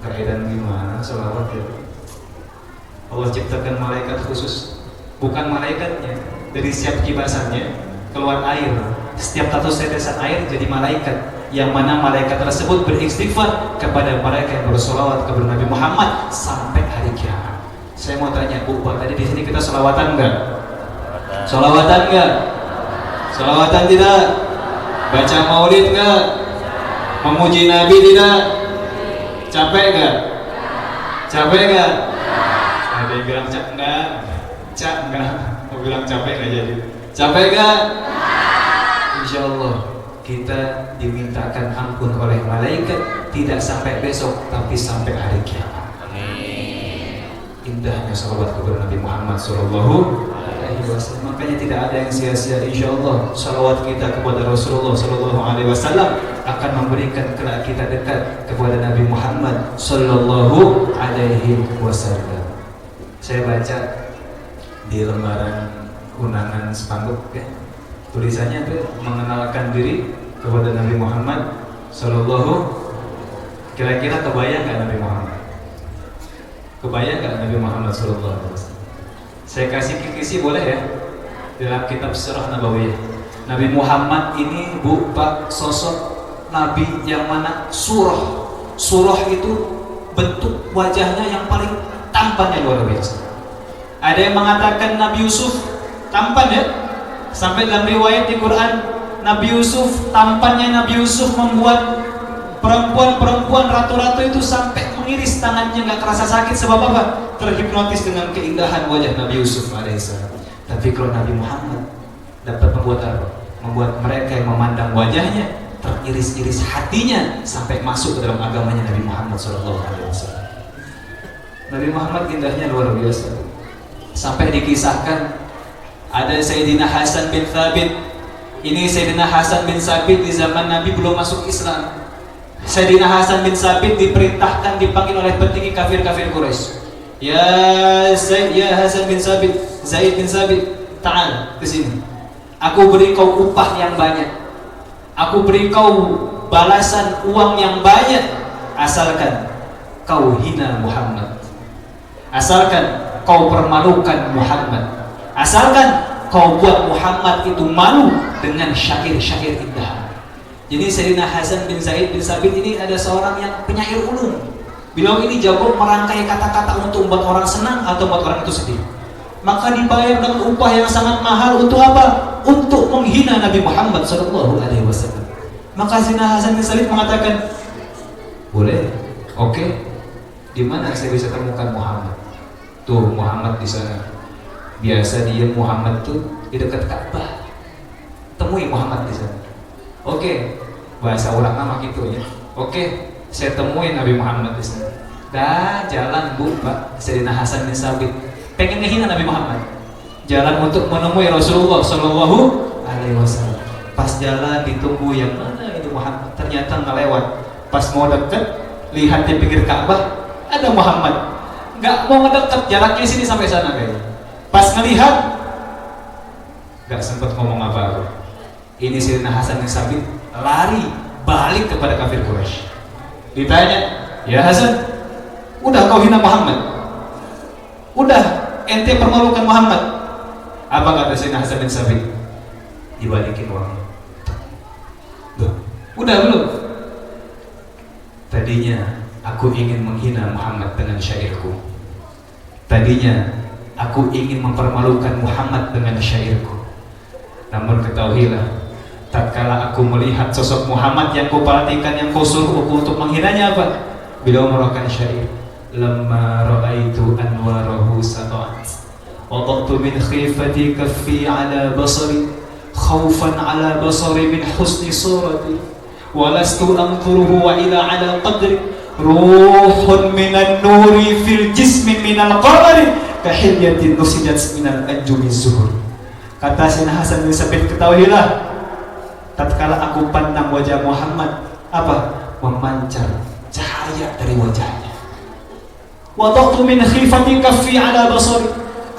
Keadaan gimana solawat ya? Allah ciptakan malaikat khusus, bukan malaikatnya, dari setiap kibasannya keluar air, setiap satu tetesan air jadi malaikat, yang mana malaikat tersebut beristighfar kepada mereka yang bersolawat kepada Nabi Muhammad sampai hari kiamat. Saya mau tanya Bu, tadi di sini kita solawatan enggak? Solawatan enggak? Solawatan tidak? Baca maulid enggak? Memuji Nabi tidak? Capek enggak? Capek enggak? Ada yang bilang capek enggak? Enggak. Mau bilang capek enggak jadi? Capek enggak? Insya Allah kita dimintakan ampun oleh malaikat tidak sampai besok tapi sampai hari kiamat. Indahnya salawat kepada Nabi Muhammad Sallallahu Alaihi Wasallam. Makanya tidak ada yang sia-sia. Insya Allah salawat kita kepada Rasulullah Sallallahu Alaihi Wasallam akan memberikan kelak kita dekat kepada Nabi Muhammad Sallallahu Alaihi Wasallam. Saya baca di lembaran undangan spanduk ya, tulisannya itu mengenalkan diri kepada Nabi Muhammad Sallallahu. Kira-kira kebayang gak Nabi Muhammad? Kebayang gak Nabi Muhammad Sallallahu Alaihi Wasallam? Saya kasih kisi boleh ya? Dalam kitab Sirah Nabawiyah, Nabi Muhammad ini Bu Pak sosok Nabi yang mana surah itu bentuk wajahnya yang paling tampannya luar biasa. Ada yang mengatakan Nabi Yusuf tampan ya, sampai dalam riwayat di Quran Nabi Yusuf, tampannya Nabi Yusuf membuat perempuan-perempuan ratu-ratu itu sampai mengiris tangannya nggak kerasa sakit. Sebab apa? Terhipnotis dengan keindahan wajah Nabi Yusuf alaihissalam. Tapi kalau Nabi Muhammad dapat membuat apa? Membuat mereka yang memandang wajahnya teriris-iris hatinya sampai masuk ke dalam agamanya Nabi Muhammad SAW. Nabi Muhammad indahnya luar biasa. Sampai dikisahkan ada Sayyidina Hasan bin Thabit. Ini Sayyidina Hasan bin Thabit di zaman Nabi belum masuk Islam. Sayyidina Hasan bin Thabit diperintahkan dipanggil oleh petinggi kafir-kafir Quraisy. Ya Hasan bin Thabit, Zaid bin Thabit, ta'al ke sini. Aku beri kau upah yang banyak. Aku beri kau balasan uang yang banyak asalkan kau hina Muhammad. Asalkan kau permalukan Muhammad. Asalkan kau buat Muhammad itu malu dengan syair-syair indah. Jadi Sayyidina Hasan bin Zaid bin Thabit ini ada seorang yang penyair ulung. Beliau ini jago merangkai kata-kata untuk membuat orang senang atau membuat orang itu sedih. Maka dibayar dengan upah yang sangat mahal untuk apa? Untuk menghina Nabi Muhammad SAW. Maka Sayyidina Hasan bin Thabit mengatakan, boleh, oke. Di mana saya bisa temukan Muhammad? Tuh Muhammad di sana. Biasa dia Muhammad tuh di dekat Ka'bah. Temui Muhammad di sana. Oke, bahasa orang nama gitu ya. Oke, saya temuin Nabi Muhammad di sana. Dah jalan bu, Pak Sayyidina Hasan bin Thabit pengen ngehina Nabi Muhammad. Jalan untuk menemui Rasulullah Shallallahu Alaihi Wasallam. Pas jalan ditunggu yang mana itu Muhammad. Ternyata nggak lewat. Pas mau deket, lihat di pinggir Ka'bah ada Muhammad. Nggak mau ngedeket, jaraknya sini sampai sana kayaknya. Pas ngelihat, nggak sempat ngomong apa-apa. Ini Sayyidina Hasan bin Thabit lari balik kepada kafir Quraisy. Ditanya, ya Hasan, udah kau hina Muhammad? Udah ente permalukan Muhammad? Apa kata Sayyidina Hasan bin Thabit? Dibalikin uangnya. Udah belum? Tadinya aku ingin menghina Muhammad dengan syairku. Tadinya aku ingin mempermalukan Muhammad dengan syairku. Namun ketahuilah, tatkala aku melihat sosok Muhammad yang kau perhatikan, yang kau suruh aku untuk menghinanya, apa? Beliau meruahkan syair. Lamma ra'aitu anwarahu sata'at wadatu min khifati kaffi ala basari khawfan ala basari min husni surati walastu anzuruhu wa ila ala qadri ruhun minan nuri fil jismi minal qamari kahilyatin nusijat minal anjumi zuhur. Kata Sayyidina Hasan bin Thabit, ketahuilah, tatkala aku pandang wajah Muhammad, apa? Memancar cahaya dari wajahnya. Wadatu min khifati kaffi ala basari.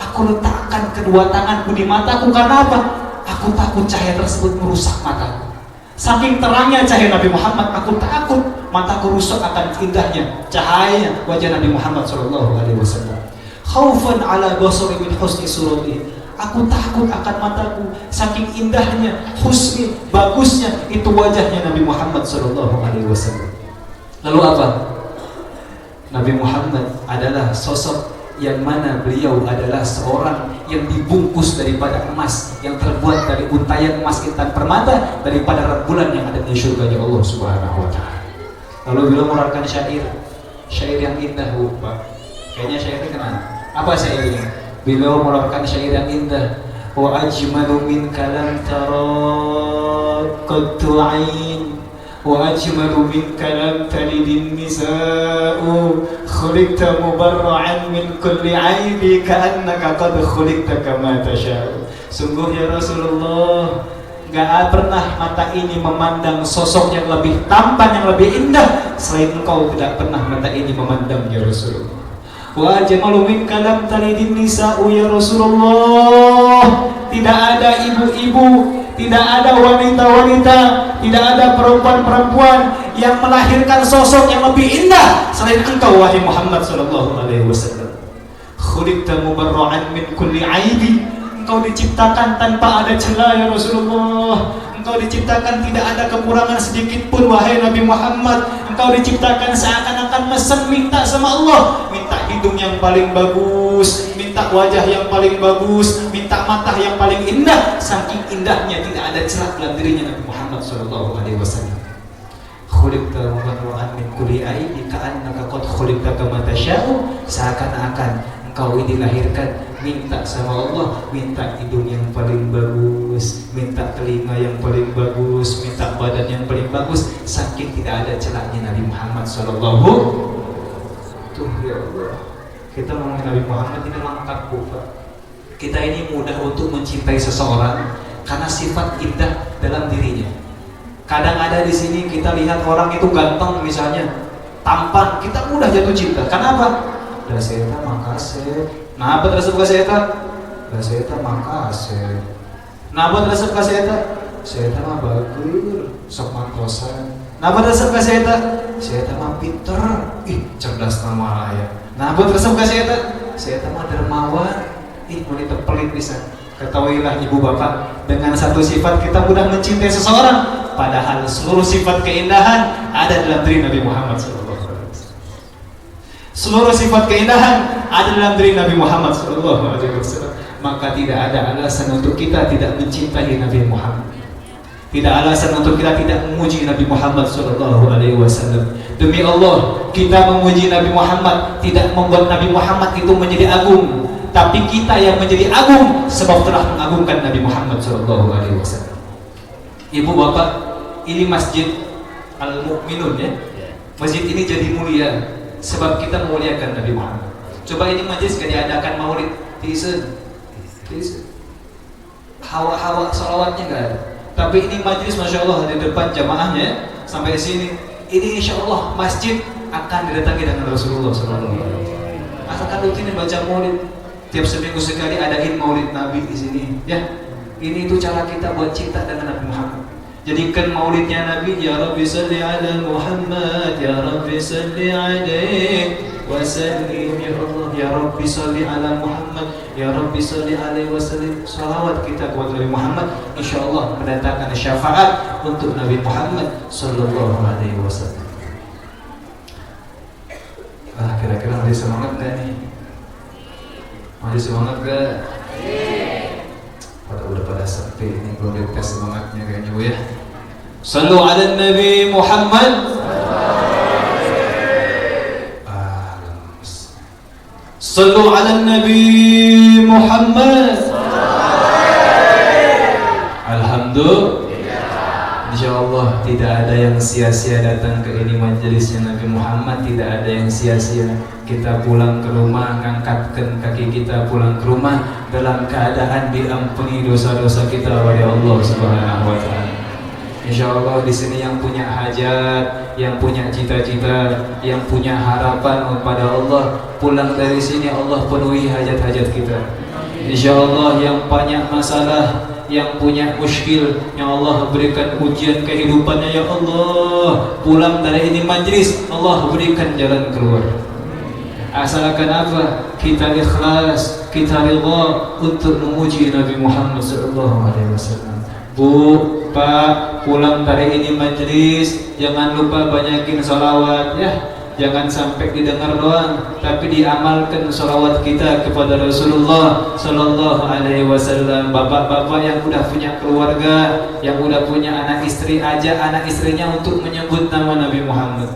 Aku letakkan kedua tanganku di mataku karena apa? Aku takut cahaya tersebut merusak mataku. Saking terangnya cahaya Nabi Muhammad, aku takut mataku rusak akan indahnya cahaya wajah Nabi Muhammad SAW. Khaufan ala basari min husni surati. Aku takut akan mataku, saking indahnya, husni, bagusnya itu wajahnya Nabi Muhammad SAW. Lalu apa? Nabi Muhammad adalah sosok yang mana beliau adalah seorang yang dibungkus daripada emas, yang terbuat dari untayan emas intan permata, daripada rembulan yang ada di surga Allah Subhanahu wa Ta'ala. Lalu beliau mengeluarkan syair yang indah, Pak. Kayaknya syairnya kenal. Apa syairnya? Beliau mengeluarkan syair yang indah. Wa ajmalu min kalam taraqqatu 'ain wa ajmalu min kalam talidin nisa'u khuliqta mubarra'an min kulli 'aibi ka'annaka qad khuliqta kama tasha'u. Sungguh ya Rasulullah, gak pernah mata ini memandang sosok yang lebih tampan, yang lebih indah selain engkau tidak pernah mata ini memandang ya Rasulullah. Wa ajmalu min kalam talidin nisa'u ya Rasulullah. Tidak ada ibu-ibu, tidak ada wanita-wanita, tidak ada perempuan-perempuan yang melahirkan sosok yang lebih indah selain engkau wahai Muhammad sallallahu alaihi wasallam. Khuliqta mubarra'an min kulli 'aibi. Engkau diciptakan tanpa ada celah ya Rasulullah. Engkau diciptakan tidak ada kekurangan sedikit pun wahai Nabi Muhammad. Engkau diciptakan seakan-akan mesen minta sama Allah, minta hidung yang paling bagus, minta wajah yang paling bagus, minta mata yang paling indah. Saking indahnya tidak ada celah dalam dirinya Nabi Muhammad SAW. khuliqta mubarra'an min kulli aibi ka'annaka qad khuliqta kama tasya'u, seakan-akan engkau ini dilahirkan minta sama Allah, minta hidung yang paling bagus, minta telinga yang paling bagus, minta badan yang paling bagus, saking tidak ada celahnya Nabi Muhammad sallallahu. Tuh ya Allah, kita ngomongin Nabi Muhammad ini lengkap Pak. Kita ini mudah untuk mencintai seseorang karena sifat indah dalam dirinya. Kadang ada di sini kita lihat orang itu ganteng misalnya, tampan, kita mudah jatuh cinta. Kenapa? Daseta makasih. Nah, apa terasa kaseta? Daseta makasih. Nah, apa terasa kaseta? Seta mah bagus, sok mantosan. Nah, apa terasa kaseta? Seta mah pinter, ih cerdas nama ya. Nah, apa terasa kaseta? Seta mah dermawan, ih wanita pelit bisa. Ketahuilah ibu bapak, dengan satu sifat kita mudah mencintai seseorang, padahal seluruh sifat keindahan ada dalam diri Nabi Muhammad SAW. Seluruh sifat keindahan ada dalam diri Nabi Muhammad SAW. Maka tidak ada alasan untuk kita tidak mencintai Nabi Muhammad. Tidak alasan untuk kita tidak memuji Nabi Muhammad SAW. Demi Allah, kita memuji Nabi Muhammad tidak membuat Nabi Muhammad itu menjadi agung, tapi kita yang menjadi agung sebab telah mengagungkan Nabi Muhammad SAW. Ibu bapak, ini Masjid Al-Mu'minun ya. Masjid ini jadi mulia sebab kita memuliakan Nabi Muhammad. Coba ini majlis gak diadakan maulid, tisen. Hawa-hawa salawatnya gak ada. Tapi ini majlis Masya Allah di depan jamaahnya sampai sini. Ini Insya Allah masjid akan didatangi dengan Rasulullah SAW. Asalkan rutin baca maulid. Tiap seminggu sekali adain maulid Nabi di sini, ya. Ini itu cara kita buat cinta dengan Nabi Muhammad. Jadikan maulidnya Nabi, ya Rabbi salli ala Muhammad, ya Rabbi salli alaihi wa sallim, ya Allah, ya Rabbi salli ala Muhammad, ya Rabbi salli alaihi wa sallim. Salawat kita kepada Nabi Muhammad, insya Allah mendatangkan syafaat untuk Nabi Muhammad sallallahu alaihi wasallam. Kira-kira masih semangat gak nih? Masih semangat gak? Udah pada sepi ini, belum dites semangatnya kayaknya Bu ya. Sallu ala Nabi Muhammad. Sallu ala Nabi Muhammad. Alhamdulillah. InsyaAllah tidak ada yang sia-sia datang ke ini majelisnya Nabi Muhammad. Tidak ada yang sia-sia. Kita pulang ke rumah, ngangkatkan kaki kita pulang ke rumah dalam keadaan diampuni dosa-dosa kita oleh Allah Subhanahu wa Ta'ala. InsyaAllah di sini yang punya hajat, yang punya cita-cita, yang punya harapan kepada Allah, pulang dari sini Allah penuhi hajat-hajat kita. InsyaAllah yang banyak masalah, yang punya muskil, yang Allah berikan ujian kehidupannya, ya Allah, pulang dari ini majlis Allah berikan jalan keluar. Asalkan apa? Kita ikhlas, kita ridha untuk memuji Nabi Muhammad SAW. Bu, Pak, pulang dari ini majlis jangan lupa banyakin sholawat ya. Jangan sampai didengar doang, tapi diamalkan sholawat kita kepada Rasulullah Sallallahu Alaihi Wasallam. Bapak-bapak yang udah punya keluarga, yang udah punya anak istri, aja anak istrinya untuk menyebut nama Nabi Muhammad.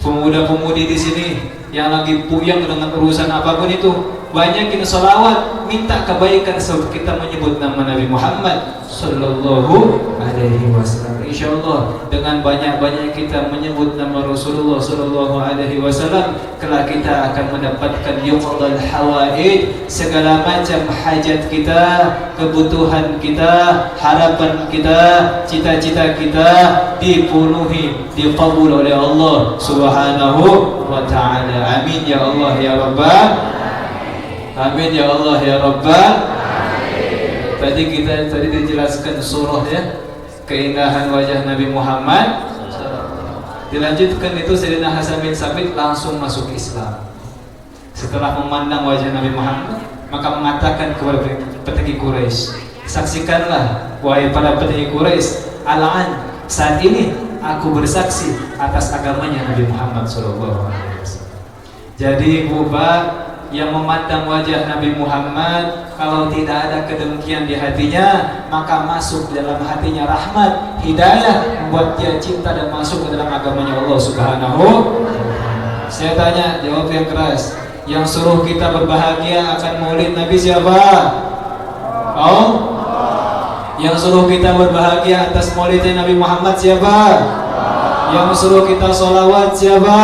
Pemuda-pemudi di sini yang lagi puyeng dengan urusan apapun itu, banyakin sholawat, minta kebaikan sebab kita menyebut nama Nabi Muhammad Sallallahu Alaihi Wasallam. InsyaAllah dengan banyak-banyak kita menyebut nama Rasulullah Sallallahu Alaihi Wasallam, kelak kita akan mendapatkan yuqdal hawaid, segala macam hajat kita, kebutuhan kita, harapan kita, cita-cita kita dipenuhi, diqabul oleh Allah Subhanahu wa Ta'ala. Amin ya Allah ya Rabbal. Amin ya Allah ya Rabbal. Tadi dijelaskan surah ya, keindahan wajah Nabi Muhammad. Dilanjutkan itu Sayyidina Hasan bin Sabit langsung masuk Islam. Setelah memandang wajah Nabi Muhammad, maka mengatakan kepada petinggi Quraisy, saksikanlah wahai para petinggi Quraisy, al-an, saat ini aku bersaksi atas agamanya Nabi Muhammad SAW. Jadi Bapak, yang memandang wajah Nabi Muhammad, kalau tidak ada kedengkian di hatinya, maka masuk dalam hatinya rahmat, hidayah, membuat dia cinta dan masuk ke dalam agamanya Allah Subhanahu. Saya tanya, jawab yang keras. Yang suruh kita berbahagia akan maulid Nabi siapa? Oh? Yang suruh kita berbahagia atas maulidnya Nabi Muhammad siapa? Yang suruh kita sholawat siapa?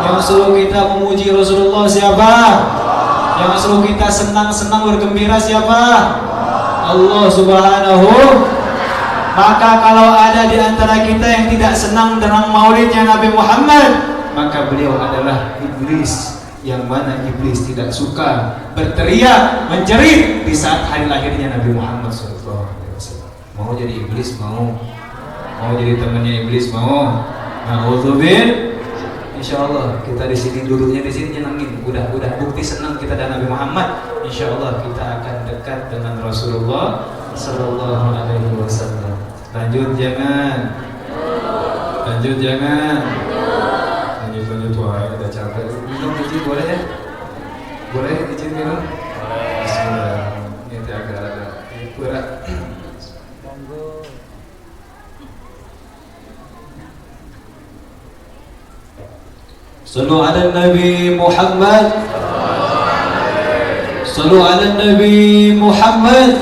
Yang suruh kita memuji Rasulullah siapa? Yang suruh kita senang-senang bergembira siapa? Allah Subhanahu. Maka kalau ada di antara kita yang tidak senang dengan maulidnya Nabi Muhammad, maka beliau adalah iblis, yang mana iblis tidak suka berteriak, menjerit di saat hari lahirnya Nabi Muhammad SAW. Mau jadi iblis? Mau jadi temannya iblis? Mau? Na'udzubillah. Insya Allah kita di sini duduknya di sini nyenengin, udah bukti senang kita dan Nabi Muhammad. Insya Allah kita akan dekat dengan Rasulullah Sallallahu Alaihi Wasallam. Lanjut jangan, lanjut wah udah capek. Minum izin boleh ya? Boleh izin minum? Bismillah. Ini agak berat. Sallu ala Nabi Muhammad. Sallu ala Nabi Muhammad.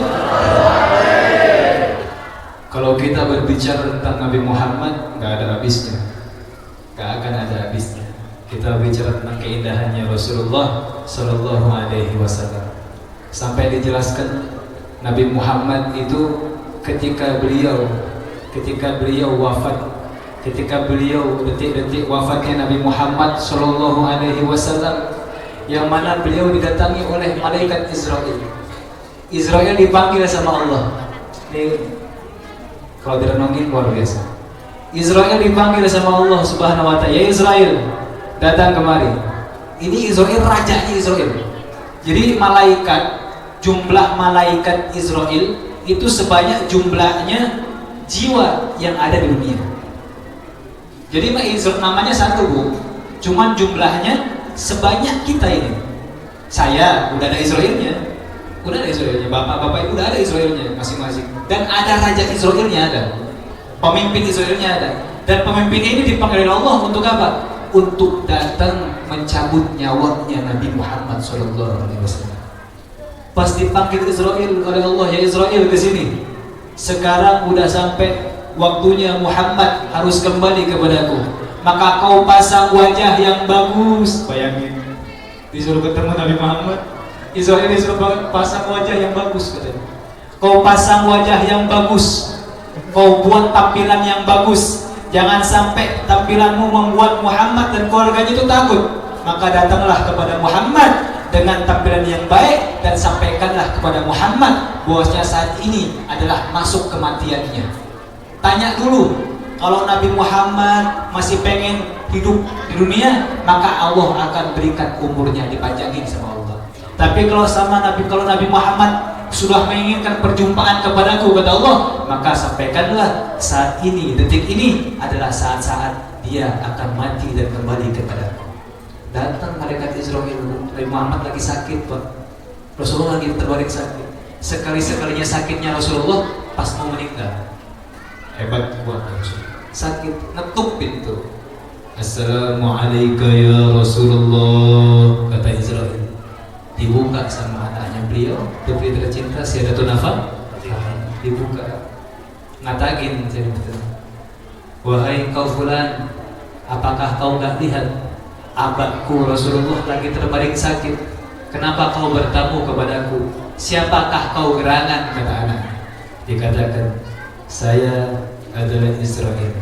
Kalau kita berbicara tentang Nabi Muhammad, nggak ada habisnya, nggak akan ada habisnya. Kita bicara tentang keindahannya Rasulullah Sallallahu Alaihi Wasallam. Sampai dijelaskan Nabi Muhammad itu ketika beliau wafat, ketika beliau detik-detik wafatnya Nabi Muhammad Sallallahu Alaihi Wasallam, yang mana beliau didatangi oleh malaikat Israel. Israel dipanggil sama Allah. Ini kalau direnungin luar biasa. Israel dipanggil sama Allah Subhanahu Wa Taala. Ya Israel, datang kemari. Ini Israel, rajanya Israel. Jadi malaikat, jumlah malaikat Israel itu sebanyak jumlahnya jiwa yang ada di dunia. Jadi namanya satu bu, cuman jumlahnya sebanyak kita ini. Saya udah ada Israelnya, bapak-bapak itu udah ada Israelnya masing-masing. Dan ada raja Israelnya ada, pemimpin Israelnya ada. Dan pemimpin ini dipanggil oleh Allah untuk apa? Untuk datang mencabut nyawanya Nabi Muhammad SAW. Pas dipanggil Israel oleh Allah, ya Israel ke sini. Sekarang udah sampai waktunya Muhammad harus kembali kepadaku. Maka kau pasang wajah yang bagus. Bayangin, disuruh ketemu Nabi Muhammad, Israel disuruh pasang wajah yang bagus katanya. Kau pasang wajah yang bagus, kau buat tampilan yang bagus. Jangan sampai tampilanmu membuat Muhammad dan keluarganya itu takut. Maka datanglah kepada Muhammad dengan tampilan yang baik dan sampaikanlah kepada Muhammad bahwasanya saat ini adalah masuk kematiannya. Tanya dulu, kalau Nabi Muhammad masih pengen hidup di dunia, maka Allah akan berikan umurnya, dipanjangin sama Allah. Tapi kalau Nabi Muhammad sudah menginginkan perjumpaan kepadaku, kata Allah, maka sampaikanlah saat ini, detik ini adalah saat-saat dia akan mati dan kembali kepadaku. Datang malaikat Israel, Nabi Muhammad lagi sakit, Pak. Rasulullah lagi terbaring sakit. Sekali-sekalinya sakitnya Rasulullah pas mau meninggal. Hebat buat Rasulullah. Sakit, ngetuk pintu. Assalamualaikum ya Rasulullah, kata Israel. Dibuka sama anaknya beliau, putri tercinta Sayyidatun Nafa. Dibuka, ngatakin cerita. Wahai kau fulan, apakah kau nggak lihat abahku Rasulullah lagi terbaring sakit? Kenapa kau bertamu kepadaku? Siapakah kau gerangan? Kata anak. Dikatakan, saya adalah Israel.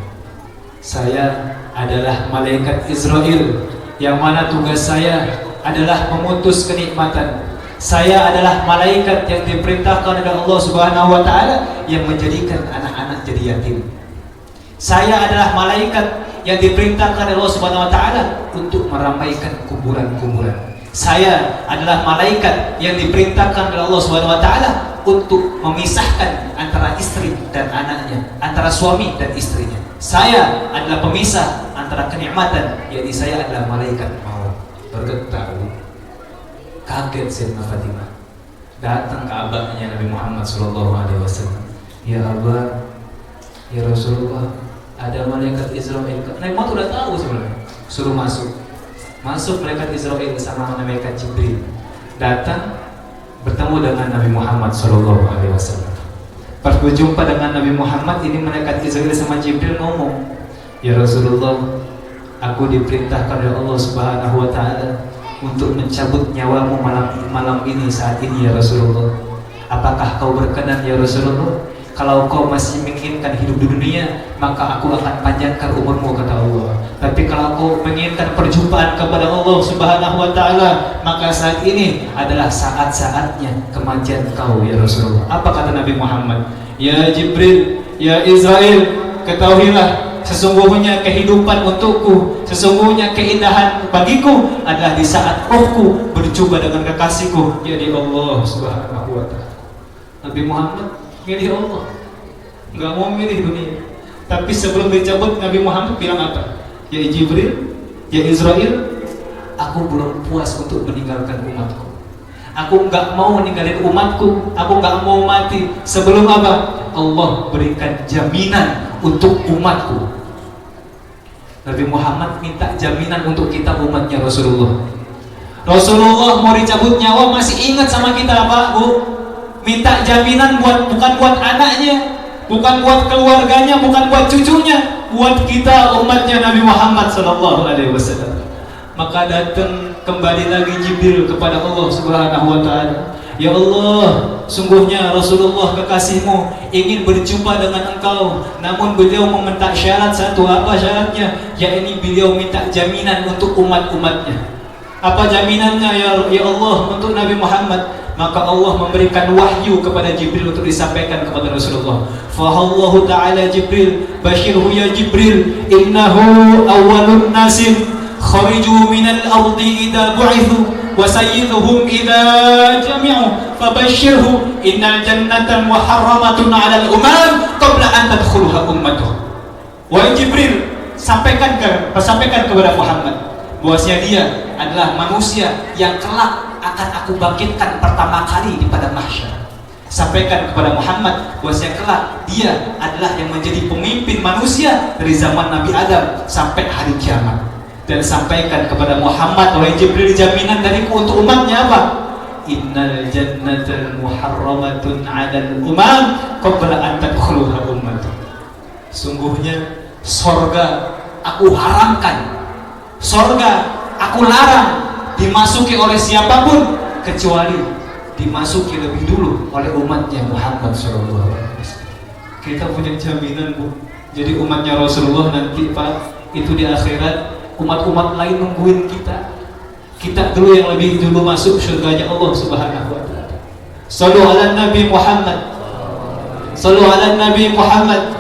Saya adalah malaikat Israel, yang mana tugas saya adalah memutus kenikmatan. Saya adalah malaikat yang diperintahkan oleh Allah Subhanahu Wa Taala yang menjadikan anak-anak jadi yatim. Saya adalah malaikat yang diperintahkan oleh Allah Subhanahu Wa Taala untuk meramaikan kuburan-kuburan. Saya adalah malaikat yang diperintahkan oleh Allah Subhanahu Wa Taala untuk memisahkan antara istri dan anaknya, antara suami dan istrinya. Saya adalah pemisah antara kenikmatan, yakni saya adalah malaikat maut. Bergetar. Kaget Sayyidatina Fatimah. Datang ke abahnya Nabi Muhammad SAW. Ya Abah, ya Rasulullah, ada malaikat Israel. Nabi Muhammad udah tahu sebenarnya. Suruh masuk. Masuk malaikat Israel sama malaikat Jibril. Datang bertemu dengan Nabi Muhammad SAW. Pas berjumpa dengan Nabi Muhammad, ini malaikat Israel sama Jibril ngomong, ya Rasulullah, aku diperintahkan oleh Allah Subhanahu wa Ta'ala untuk mencabut nyawamu malam ini, saat ini ya Rasulullah. Apakah kau berkenan ya Rasulullah? Kalau kau masih menginginkan hidup di dunia, maka aku akan panjangkan umurmu, kata Allah. Tapi kalau kau menginginkan perjumpaan kepada Allah Subhanahu wa Ta'ala, maka saat ini adalah saat-saatnya kematian kau ya Rasulullah. Apa kata Nabi Muhammad? Ya Jibril, ya Israel, ketahuilah, sesungguhnya kehidupan untukku, sesungguhnya keindahan bagiku adalah di saat rohku berjumpa dengan kekasihku, yakni Allah Subhanahu wa Ta'ala. Nabi Muhammad milih Allah, nggak mau milih dunia. Tapi sebelum dicabut, Nabi Muhammad bilang apa? Ya Jibril, ya Israel, aku belum puas untuk meninggalkan umatku. Aku nggak mau ninggalin umatku. Aku nggak mau mati sebelum apa? Allah berikan jaminan untuk umatku. Nabi Muhammad minta jaminan untuk kita umatnya Rasulullah. Rasulullah mau dicabut nyawa masih ingat sama kita, Pak, Bu. Minta jaminan bukan buat anaknya, bukan buat keluarganya, bukan buat cucunya, buat kita umatnya Nabi Muhammad SAW. Maka datang kembali lagi Jibril kepada Allah Subhanahu wa Ta'ala. Ya Allah, sungguhnya Rasulullah kekasihmu ingin berjumpa dengan engkau, namun beliau meminta syarat satu. Apa syaratnya? Yakni beliau minta jaminan untuk umat-umatnya. Apa jaminannya ya Allah untuk Nabi Muhammad? Maka Allah memberikan wahyu kepada Jibril untuk disampaikan kepada Rasulullah. Fahallahu ta'ala Jibril, basyirhu ya Jibril, innahu awwalun nasim khariju minal ardi idha bu'ithu wa sayyiduhum idha jami'u fabashirhu innal jannata muharramatun 'alal umam qabla an tadkhuluha ummatuh. Wahai Jibril, sampaikan kepada Muhammad bahwasanya dia adalah manusia yang kelak akan aku bangkitkan pertama kali di pada mahsyar. Sampaikan kepada Muhammad bahwasanya kelak dia adalah yang menjadi pemimpin manusia dari zaman Nabi Adam sampai hari kiamat. Dan sampaikan kepada Muhammad, wahai Jibril, jaminan dariku untuk umatnya apa? Innal jannata muharramatun 'alal umam qabla an tadkhuluha ummatuh. Sungguhnya sorga aku haramkan, sorga aku larang dimasuki oleh siapapun kecuali dimasuki lebih dulu oleh umatnya Muhammad SAW. Kita punya jaminan, Bu. Jadi umatnya Rasulullah nanti, Pak, itu di akhirat umat-umat lain nungguin kita. Kita dulu yang lebih dulu masuk surganya Allah Subhanahu wa Ta'ala. Sallu ala Nabi Muhammad. Sallu ala Nabi Muhammad.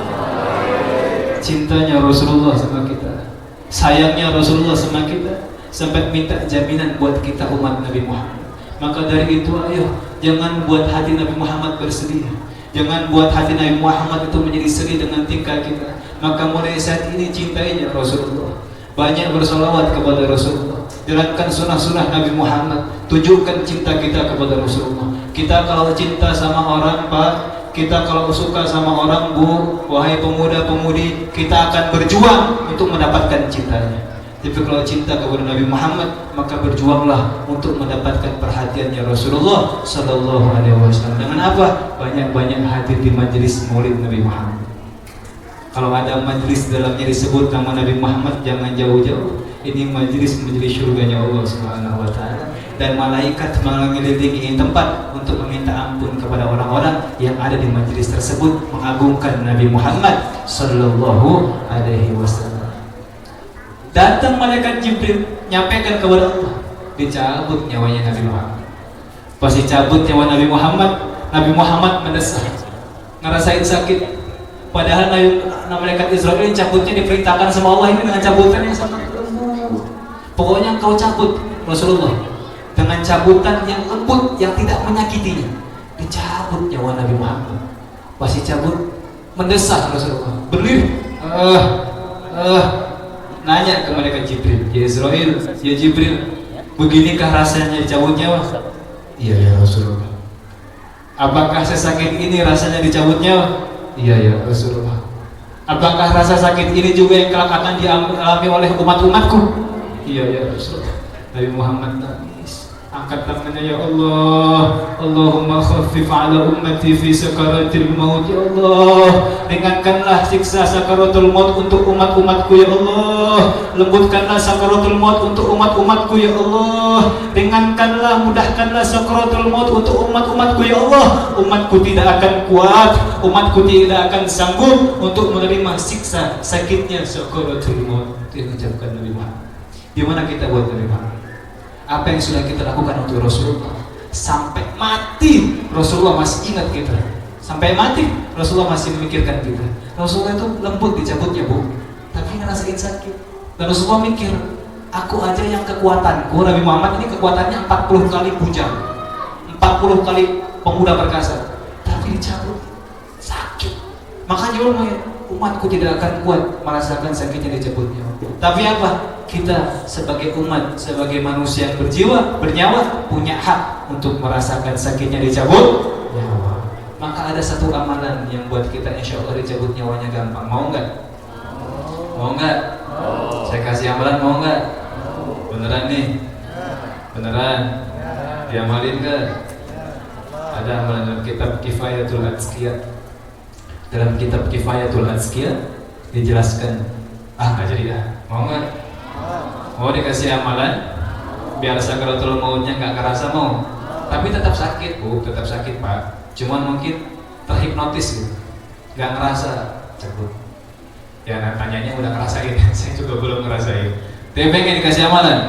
Cintanya Rasulullah sama kita, sayangnya Rasulullah sama kita, sampai minta jaminan buat kita umat Nabi Muhammad. Maka dari itu, ayo jangan buat hati Nabi Muhammad bersedih. Jangan buat hati Nabi Muhammad itu menjadi sedih dengan tingkah kita. Maka mulai saat ini cintainya Rasulullah. Banyak bersolawat kepada Rasulullah. Jalankan sunnah-sunnah Nabi Muhammad. Tunjukkan cinta kita kepada Rasulullah. Kita kalau cinta sama orang, Pak, kita kalau suka sama orang, Bu, wahai pemuda-pemudi, kita akan berjuang untuk mendapatkan cintanya. Tapi kalau cinta kepada Nabi Muhammad, maka berjuanglah untuk mendapatkan perhatiannya Rasulullah Sallallahu Alaihi Wasallam. Dengan apa? Banyak-banyak hadir di majelis maulid Nabi Muhammad. Kalau ada majelis dalamnya disebut nama Nabi Muhammad, jangan jauh-jauh. Ini majelis surganya Allah Subhanahu Wa Taala. Dan malaikat mengelilingi tempat untuk meminta ampun kepada orang-orang yang ada di majelis tersebut, mengagungkan Nabi Muhammad Sallallahu Alaihi Wasallam. Datang malaikat Jibril, nyampaikan kepada Allah, dicabut nyawanya Nabi Muhammad. Pas dicabut nyawa Nabi Muhammad mendesah, ngerasain sakit. Padahal malaikat Israel cabutnya diperintahkan sama Allah ini dengan cabutan yang sangat lembut. Pokoknya engkau cabut Rasulullah dengan cabutan yang lembut yang tidak menyakitinya. Dicabut nyawa Nabi Muhammad. Pas dicabut mendesah Rasulullah, berlirih. Nanya ke malaikat Jibril, ya Israel, ya Jibril, Beginikah rasanya dicabut nyawa? Iya ya Rasulullah. Apakah sesakit ini rasanya dicabut nyawa? Iya ya Rasulullah. Apakah rasa sakit ini juga yang kelak akan dialami oleh umat-umatku? Iya ya Rasulullah. Nabi Muhammad nangis, angkat tangannya, ya Allah, Allahumma khaffif ala ummati fi sakaratil maut. Ya Allah, ringankanlah siksa sakaratul maut untuk umat-umatku. Ya Allah, lembutkanlah sakaratul maut untuk umat-umatku. Ya Allah, ringankanlah, mudahkanlah sakaratul maut untuk umat-umatku. Ya Allah, umatku tidak akan kuat, umatku tidak akan sanggup untuk menerima siksa sakitnya sakaratul maut. Itu diucapkan Nabi Muhammad. Di mana kita buat Nabi Muhammad? Apa yang sudah kita lakukan untuk Rasulullah? Sampai mati Rasulullah masih ingat kita. Sampai mati Rasulullah masih memikirkan kita. Rasulullah itu lembut dicabutnya, Bu, tapi ngerasain sakit. Dan Rasulullah mikir, aku aja yang kekuatanku, Nabi Muhammad ini kekuatannya 40 kali bujang, 40 kali pemuda perkasa, tapi dicabut, sakit. Makanya umatku tidak akan kuat merasakan sakitnya dicabutnya. Tapi apa? Kita sebagai umat, sebagai manusia yang berjiwa, bernyawa, punya hak untuk merasakan sakitnya dicabut nyawa. Maka ada satu amalan yang buat kita insya Allah dicabut nyawanya gampang. Mau nggak? Mau nggak? Saya kasih amalan, mau nggak? Beneran nih? Beneran? Diamalin nggak? Ada amalan dalam kitab Kifayatul Azkiyah. Dalam kitab Kifayatul Azkiyah dijelaskan, nggak jadi ya. Mau nggak? Mau dikasih amalan biar sakaratul mautnya nggak kerasa? Mau, tapi tetap sakit, Bu, tetap sakit, Pak. Cuman mungkin terhipnotis gitu, nggak ngerasa cabut. Ya, tanyanya udah ngerasain, saya juga belum ngerasain. Tapi pengen dikasih amalan.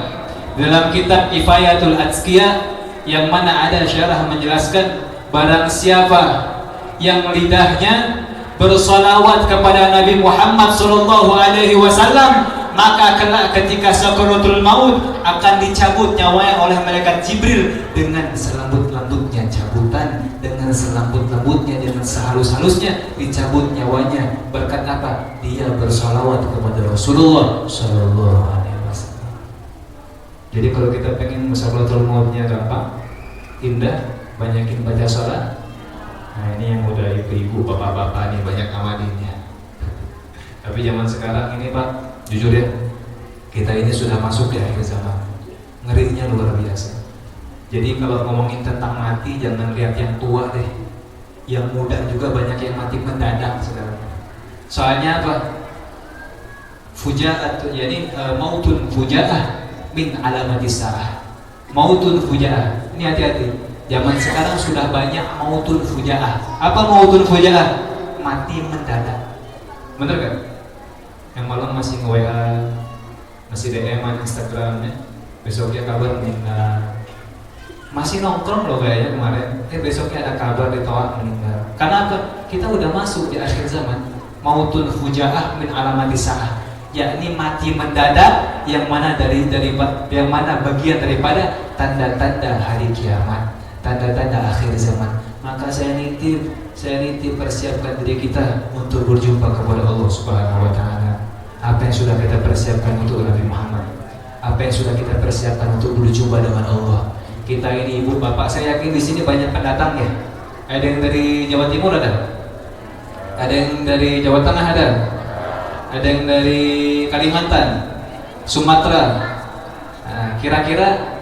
Dalam kitab Kifayatul Azkiyah yang mana ada syarah menjelaskan, barang siapa yang lidahnya bersolawat kepada Nabi Muhammad sallallahu alaihi wasallam, maka kelak ketika sakaratul maut akan dicabut nyawanya oleh malaikat Jibril dengan selembut-lembutnya cabutan, dengan selembut-lembutnya, dengan sehalus-halusnya dicabut nyawanya. Berkat apa? Dia bersolawat kepada Rasulullah sallallahu alaihi wasallam. Jadi kalau kita pengen sakaratul mautnya gampang, indah, banyakin baca sholat. Nah, ini yang udah ibu-ibu, bapak-bapak nih banyak amalinnya. Tapi zaman sekarang ini, Pak, jujur ya, kita ini sudah masuk di akhir zaman. Ngerinya luar biasa. Jadi kalau ngomongin tentang mati, jangan lihat yang tua deh. Yang muda juga banyak yang mati mendadak sekarang. Soalnya apa? Fujaat, jadi mautun fujaah min alamatis saah. Mautun fujaah. Ini hati-hati. Zaman sekarang sudah banyak mautun fujaah. Apa mautun fujaah? Mati mendadak. Bener kan? Yang malam masih nge-WA, masih DM-an Instagramnya, besoknya kabar meninggal. Masih nongkrong loh kayaknya kemarin, besoknya ada kabar ditolak meninggal. Karena apa? Kita udah masuk di akhir zaman. Mautun fujaah min alamatis saah, yakni mati mendadak yang mana yang mana bagian daripada tanda-tanda hari kiamat, tanda-tanda akhir zaman. Maka saya nitip persiapkan diri kita untuk berjumpa kepada Allah Subhanahu wa taala. Apa yang sudah kita persiapkan untuk Nabi Muhammad? Apa yang sudah kita persiapkan untuk berjumpa dengan Allah? Kita ini ibu bapak, saya yakin di sini banyak pendatang ya. Ada yang dari Jawa Timur ada? Ada yang dari Jawa Tengah ada? Ada yang dari Kalimantan, Sumatera. Nah, kira-kira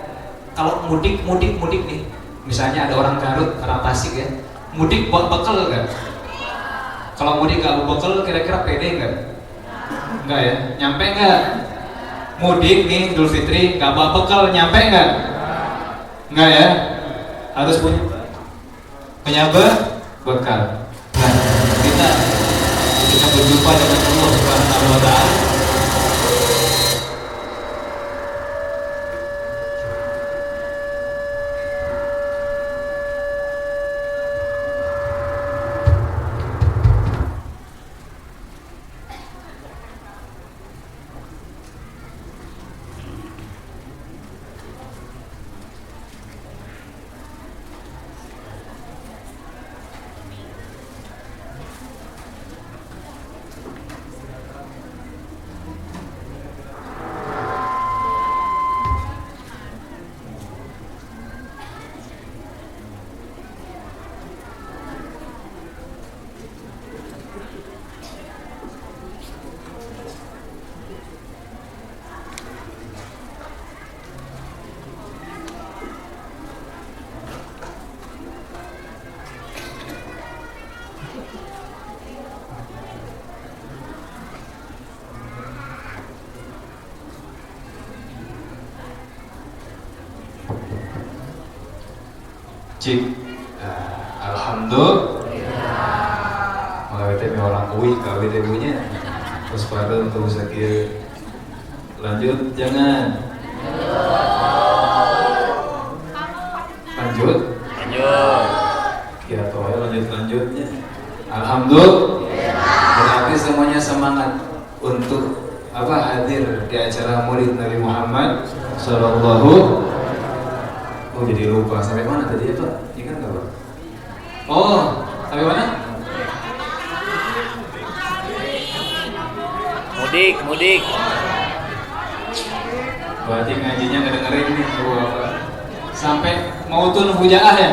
kalau mudik nih, misalnya ada orang Garut, orang Tasik ya, mudik bawa bekal nggak? Kalau mudik nggak bawa bekal, kira-kira pede nggak? Enggak ya? Nyampe nggak? Mudik nih Idul Fitri nggak bawa bekal, nyampe nggak? Enggak ya? Harus punya bekal. Nah, kita berjumpa dengan Allah Subhanahu wa taala. Cik. Alhamdulillah. Malah kita orang kui kawin ibunya. Terus pada untuk sakit. Lanjut, jangan. Lanjut. Ya toh lanjutnya. Alhamdulillah. Berarti semuanya semangat untuk hadir di acara Maulid Nabi Muhammad Sallallahu. Oh jadi lupa sampai mana tadi ya Pak? Ingat nggak Pak? Oh sampai mana? Mudik. Berarti ngajinya ngedengerin nih sampai mau tun hujaah ya?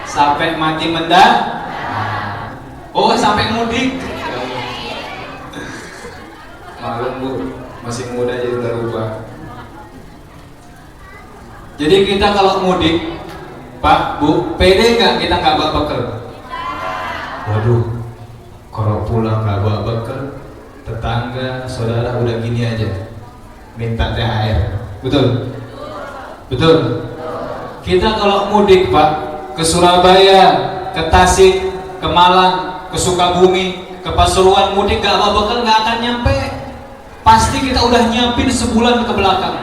Sampai mati mendah. Oh sampai mudik. Maklum Bu, masih muda jadi udah lupa. Jadi kita kalau mudik, Pak, Bu, pede nggak kita nggak bawa bekal? Waduh, kalau pulang nggak bawa bekal, tetangga, saudara udah gini aja, minta THR, betul? Betul. Kita kalau mudik Pak, ke Surabaya, ke Tasik, ke Malang, ke Sukabumi, ke Pasuruan, mudik nggak bawa bekal nggak akan nyampe. Pasti kita udah nyiapin sebulan ke belakang.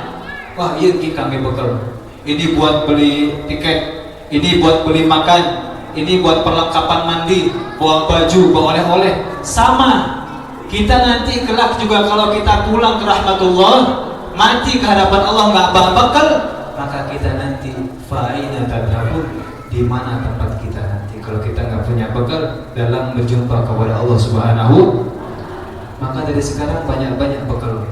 Wah iya kami bekal. Ini buat beli tiket, ini buat beli makan, ini buat perlengkapan mandi, buat baju, buat oleh-oleh. Sama, kita nanti kelak juga kalau kita pulang ke rahmatullah, mati ke hadapan Allah nggak bawa bekal, maka kita nanti fa'ina tadhabun, di mana tempat kita nanti kalau kita nggak punya bekal dalam berjumpa kepada Allah Subhanahu. Maka dari sekarang banyak-banyak bekal,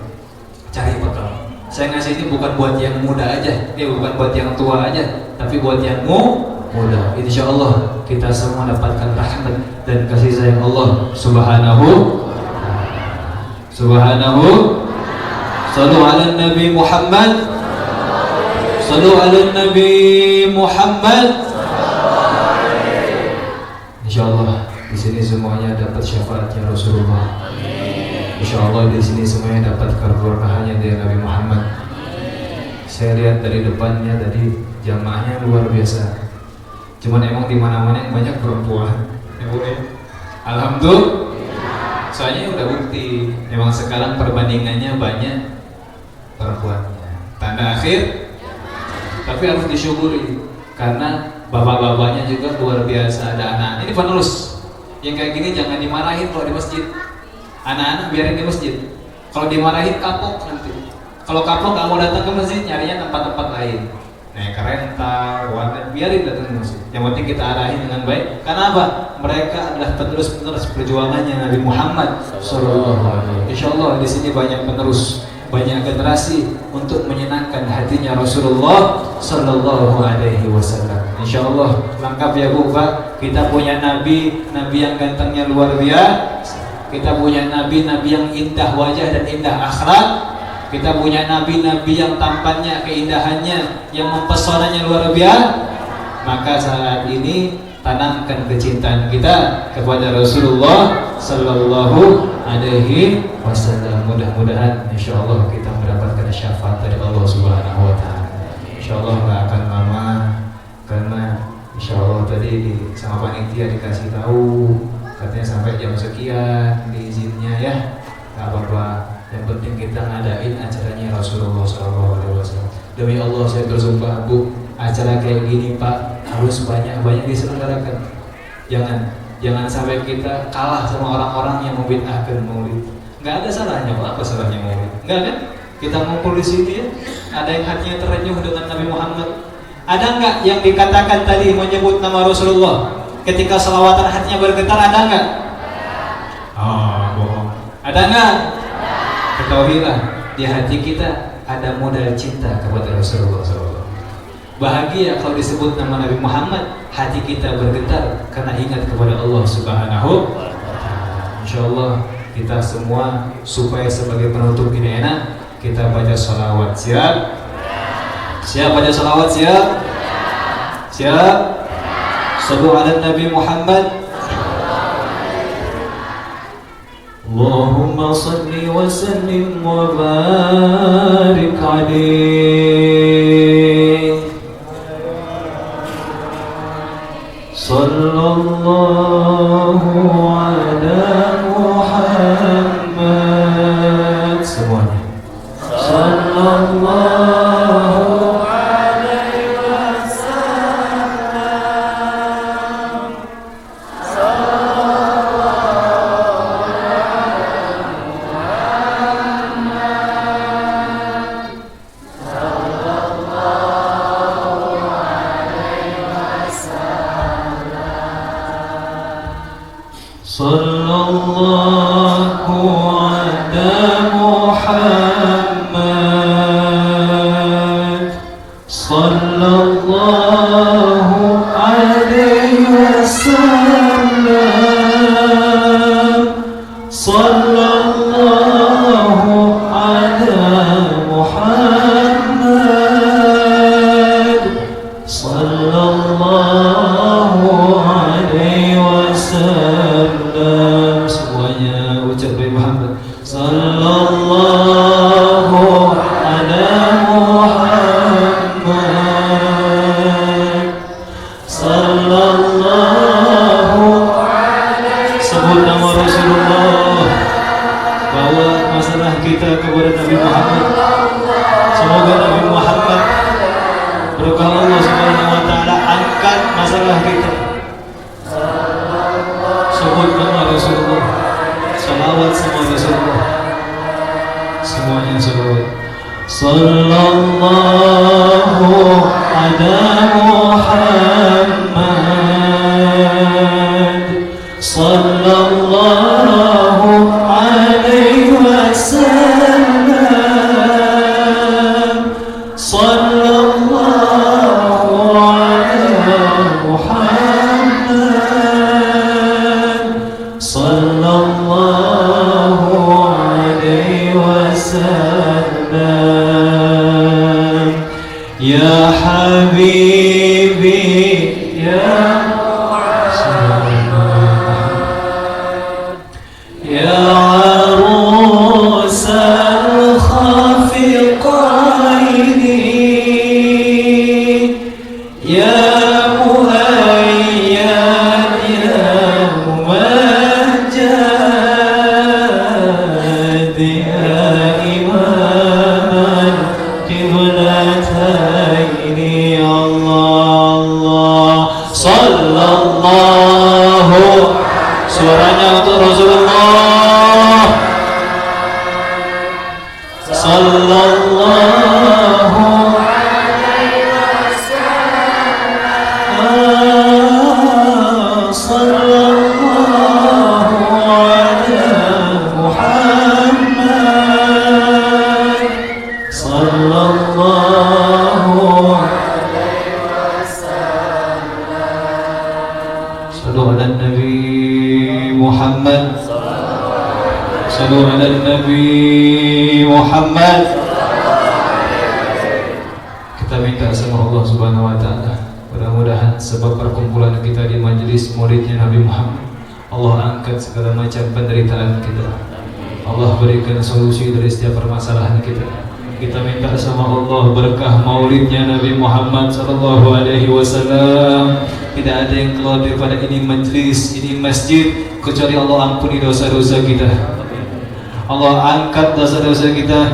cari bekal. Saya ngasih ini bukan buat yang muda aja, bukan buat yang tua aja, tapi buat yang muda. Insya Allah kita semua dapatkan rahmat dan kasih sayang Allah Subhanahu. Sallu ala Nabi Muhammad. Sallu ala Nabi Muhammad. Insya Allah di sini semuanya dapat syafaatnya Rasulullah. Insya Allah di sini semuanya dapat keberkahannya dari Nabi Muhammad. Saya lihat dari depannya tadi jamaahnya luar biasa. Cuman emang di mana-mana yang banyak perempuan. Alhamdulillah. Soalnya udah bukti. Memang sekarang perbandingannya banyak perempuannya. Tanda akhir. Tapi harus disyukuri karena bapak-bapaknya juga luar biasa. Ada anak. Ini penerus. Yang kayak gini jangan dimarahin kalau di masjid. Anak-anak biarin di masjid. Kalau dimarahin kapok nanti. Kalau kapok nggak mau datang ke masjid, nyarinya tempat-tempat lain. Naik rental, warnet, biarin datang ke masjid. Yang penting kita arahin dengan baik. Karena apa? Mereka adalah penerus-penerus perjuangannya Nabi Muhammad Sallallahu Alaihi Wasallam. Insya Allah di sini banyak penerus, banyak generasi untuk menyenangkan hatinya Rasulullah Sallallahu Alaihi Wasallam. Insya Allah lengkap ya Bu Pak. Kita punya Nabi yang gantengnya luar biasa. Kita punya nabi yang indah wajah dan indah akhlak. Kita punya nabi yang tampannya, keindahannya, yang mempesonanya luar biasa. Maka saat ini tanamkan kecintaan kita kepada Rasulullah Sallallahu Alaihi Wasallam. Mudah-mudahan insya Allah kita mendapatkan syafaat dari Allah Subhanahu Wa Taala. Insya Allah nggak akan lama karena insya Allah tadi sama panitia dikasih tahu. Katanya sampai jam sekian diizinnya ya, nggak apa-apa. Yang penting kita ngadain acaranya Rasulullah SAW. Demi Allah saya bersumpah Bu, acara kayak gini Pak harus banyak-banyak diselenggarakan. Jangan sampai kita kalah sama orang-orang yang membid'ahkan maulid. Nggak ada salahnya Pak, apa salahnya maulid? Nggak kan? Kita ngumpul di sini ya, ada yang hatinya terenyuh dengan Nabi Muhammad. Ada nggak yang dikatakan tadi menyebut nama Rasulullah? Ketika selawatan hatinya bergetar, ada nggak? Bohong. Ada nggak? Ketahuilah di hati kita ada modal cinta kepada Rasulullah SAW. Bahagia kalau disebut nama Nabi Muhammad, hati kita bergetar karena ingat kepada Allah Subhanahu. Insya Allah kita semua supaya sebagai penutup ini enak, kita baca salawat. Siap? Siap baca salawat? Siap? Siap? Sallu ala Nabi Muhammad. Allahumma salli wa sallim wa barik alaihi. Sallallahu ala Muhammad. Semuanya. Sallallahu alaihi wasallam. Sallallahu ala Muhammad. Sallallahu alaihi wasallam. Sallallahu ala Muhammad. Sallallahu alaihi wasallam. Semuanya ucap baik Muhammad. Sallallahu ala Muhammad. Sallallahu alaihi. Sebut nama Rasulullah. Bawa masalah kita kepada Nabi Muhammad. Semoga Nabi Muhammad berkah Allah Subhanahu wa taala angkat masalah kita. Sebut nama Rasulullah. Salawat sama Rasulullah. Semuanya salawat. Sallallahu ala Muhammad. Sallallahu alaihi wasallam. Sallallahu ala Muhammad. Sallallahu alaihi wasallam. Ya Habibi ya ya arus al-khafiqaini ya muhayyad ya mumajjad ya imaman qiblataini. Allah Allah. Sallallahu. Suaranya untuk Rasulullah. Sallallahu alaihi wasallam. Sallallahu ala Muhammad. Sallallahu alaihi wasallam. Sallu ala Nabi Muhammad. Sallu ala Nabi Muhammad. Kita minta sama Allah Subhanahu wa taala, mudah-mudahan sebab perkumpulan kita di majelis muridnya Nabi Muhammad, Allah angkat segala macam penderitaan kita. Allah berikan solusi dari setiap permasalahan kita. Kita minta sama Allah berkah maulidnya Nabi Muhammad sallallahu alaihi wasallam. Tidak ada yang keluar daripada ini majlis, ini masjid kecuali Allah ampuni dosa-dosa kita. Allah angkat dosa-dosa kita.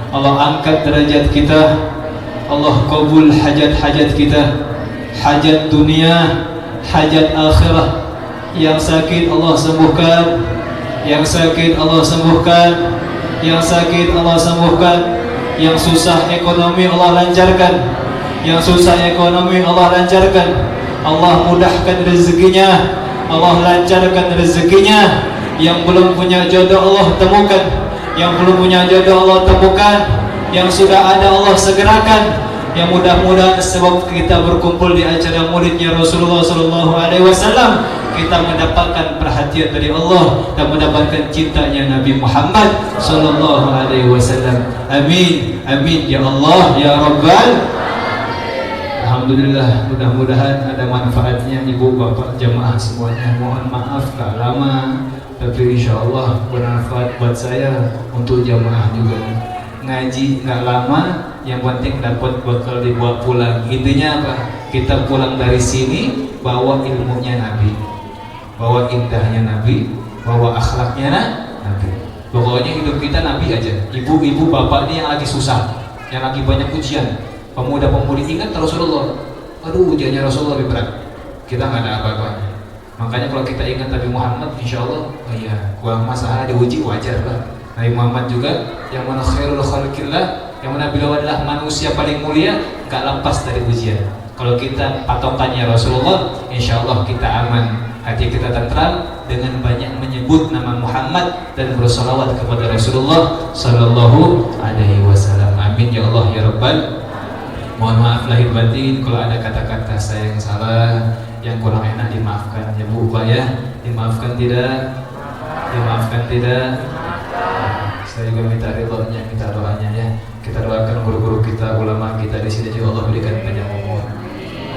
Allah angkat derajat kita. Allah kabul hajat-hajat kita. Hajat dunia, hajat akhirah. Yang sakit Allah sembuhkan. Yang sakit Allah sembuhkan. Yang sakit Allah sembuhkan. Yang susah ekonomi Allah lancarkan. Yang susah ekonomi Allah lancarkan. Allah mudahkan rezekinya. Allah lancarkan rezekinya. Yang belum punya jodoh Allah temukan. Yang belum punya jodoh Allah temukan. Yang sudah ada Allah segerakan. Yang mudah-mudahan sebab kita berkumpul di acara maulidnya Rasulullah sallallahu alaihi wasallam, kita mendapatkan perhatian dari Allah dan mendapatkan cintanya Nabi Muhammad sallallahu alaihi wasallam. Amin. Amin ya Allah ya Rabbal. Alhamdulillah, mudah-mudahan ada manfaatnya ibu bapak jamaah semuanya. Mohon maaf tak lama, tapi insya Allah bermanfaat buat saya, untuk jamaah juga. ngaji nggak lama, yang penting dapat bekal dibawa pulang. Intinya apa? Kita pulang dari sini bawa ilmunya Nabi, bawa indahnya Nabi, bawa akhlaknya Nabi. Pokoknya hidup kita Nabi aja. Ibu-ibu bapak ini yang lagi susah, yang lagi banyak ujian, pemuda-pemudi ingat Rasulullah. Aduh, ujiannya Rasulullah lebih berat. Kita nggak ada apa-apanya. Makanya kalau kita ingat Nabi Muhammad, insya Allah, oh iya, kurang masalah diuji wajar lah. Nabi Muhammad juga yang mana khairul khalqillah, yang mana beliau adalah manusia paling mulia, gak lepas dari ujian. Kalau kita patokannya Rasulullah, insya Allah kita aman, hati kita tentram dengan banyak menyebut nama Muhammad dan bersolawat kepada Rasulullah Sallallahu Alaihi Wasallam. Amin ya Allah ya Rabbal. Mohon maaf lahir batin kalau ada kata-kata saya yang salah, yang kurang enak dimaafkan ya Bu Pak ya. Dimaafkan tidak? Dimaafkan tidak? Saya juga minta ridhonya, minta doanya ya. Kita doakan guru-guru kita, ulama kita di sini juga Allah berikan panjang umur,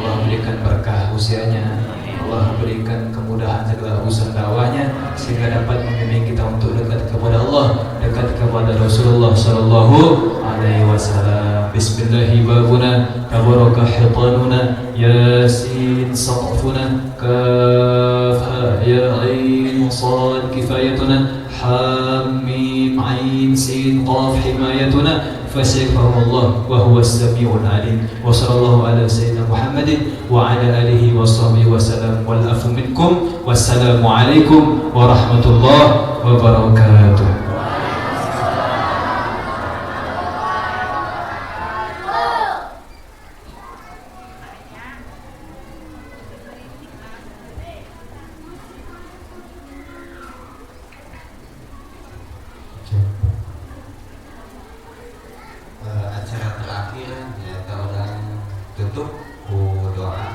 Allah berikan berkah usianya, Allah berikan kemudahan segala urusan dakwahnya sehingga dapat membimbing kita untuk dekat kepada Allah, dekat kepada Rasulullah Sallallahu Alaihi Wasallam. Bismillahirrahmanirrahim. Tabaraka hitanuna, Yasin saqfuna, Kaf ya ain sad kifayatuna, Hamim ain sin qaf himayatuna, fasayfahullah wa huwa as-sami'ul alim. Wa sallallahu ala sayyidina Muhammadin wa ala alihi wa sahbihi wa sallam. Wal afu minkum. Wassalamu alaikum warahmatullahi wabarakatuh. Acara terakhir ya orang tutup doa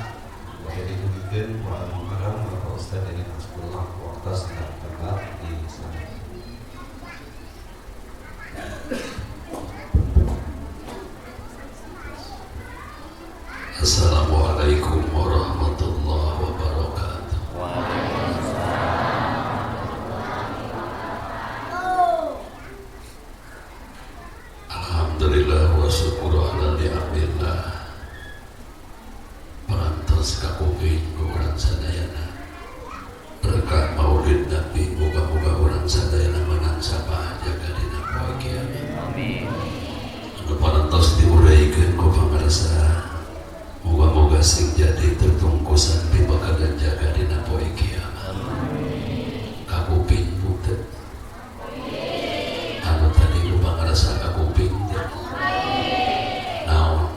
jadi demikian wa mukarram Bapak Ustaz dari Nasrullah waktu sedang tempat di sana. Assalamualaikum warahmatullahi wabarakatuh. Alhamdulillah wa syukur ala ni'amillah. Parantos kakuping kurang sadayana berkah maulid Nabi, moga-moga kurang sadayana menang sabah jaga dina poe kiamat. Amin. Anu parantos diuraykeun ku pamirsa, moga-moga sing jadi tertungkusan pibaka dan jaga dina poe kiamat. Kakuping putih anu tadi lu pangarasa kakuping teh naon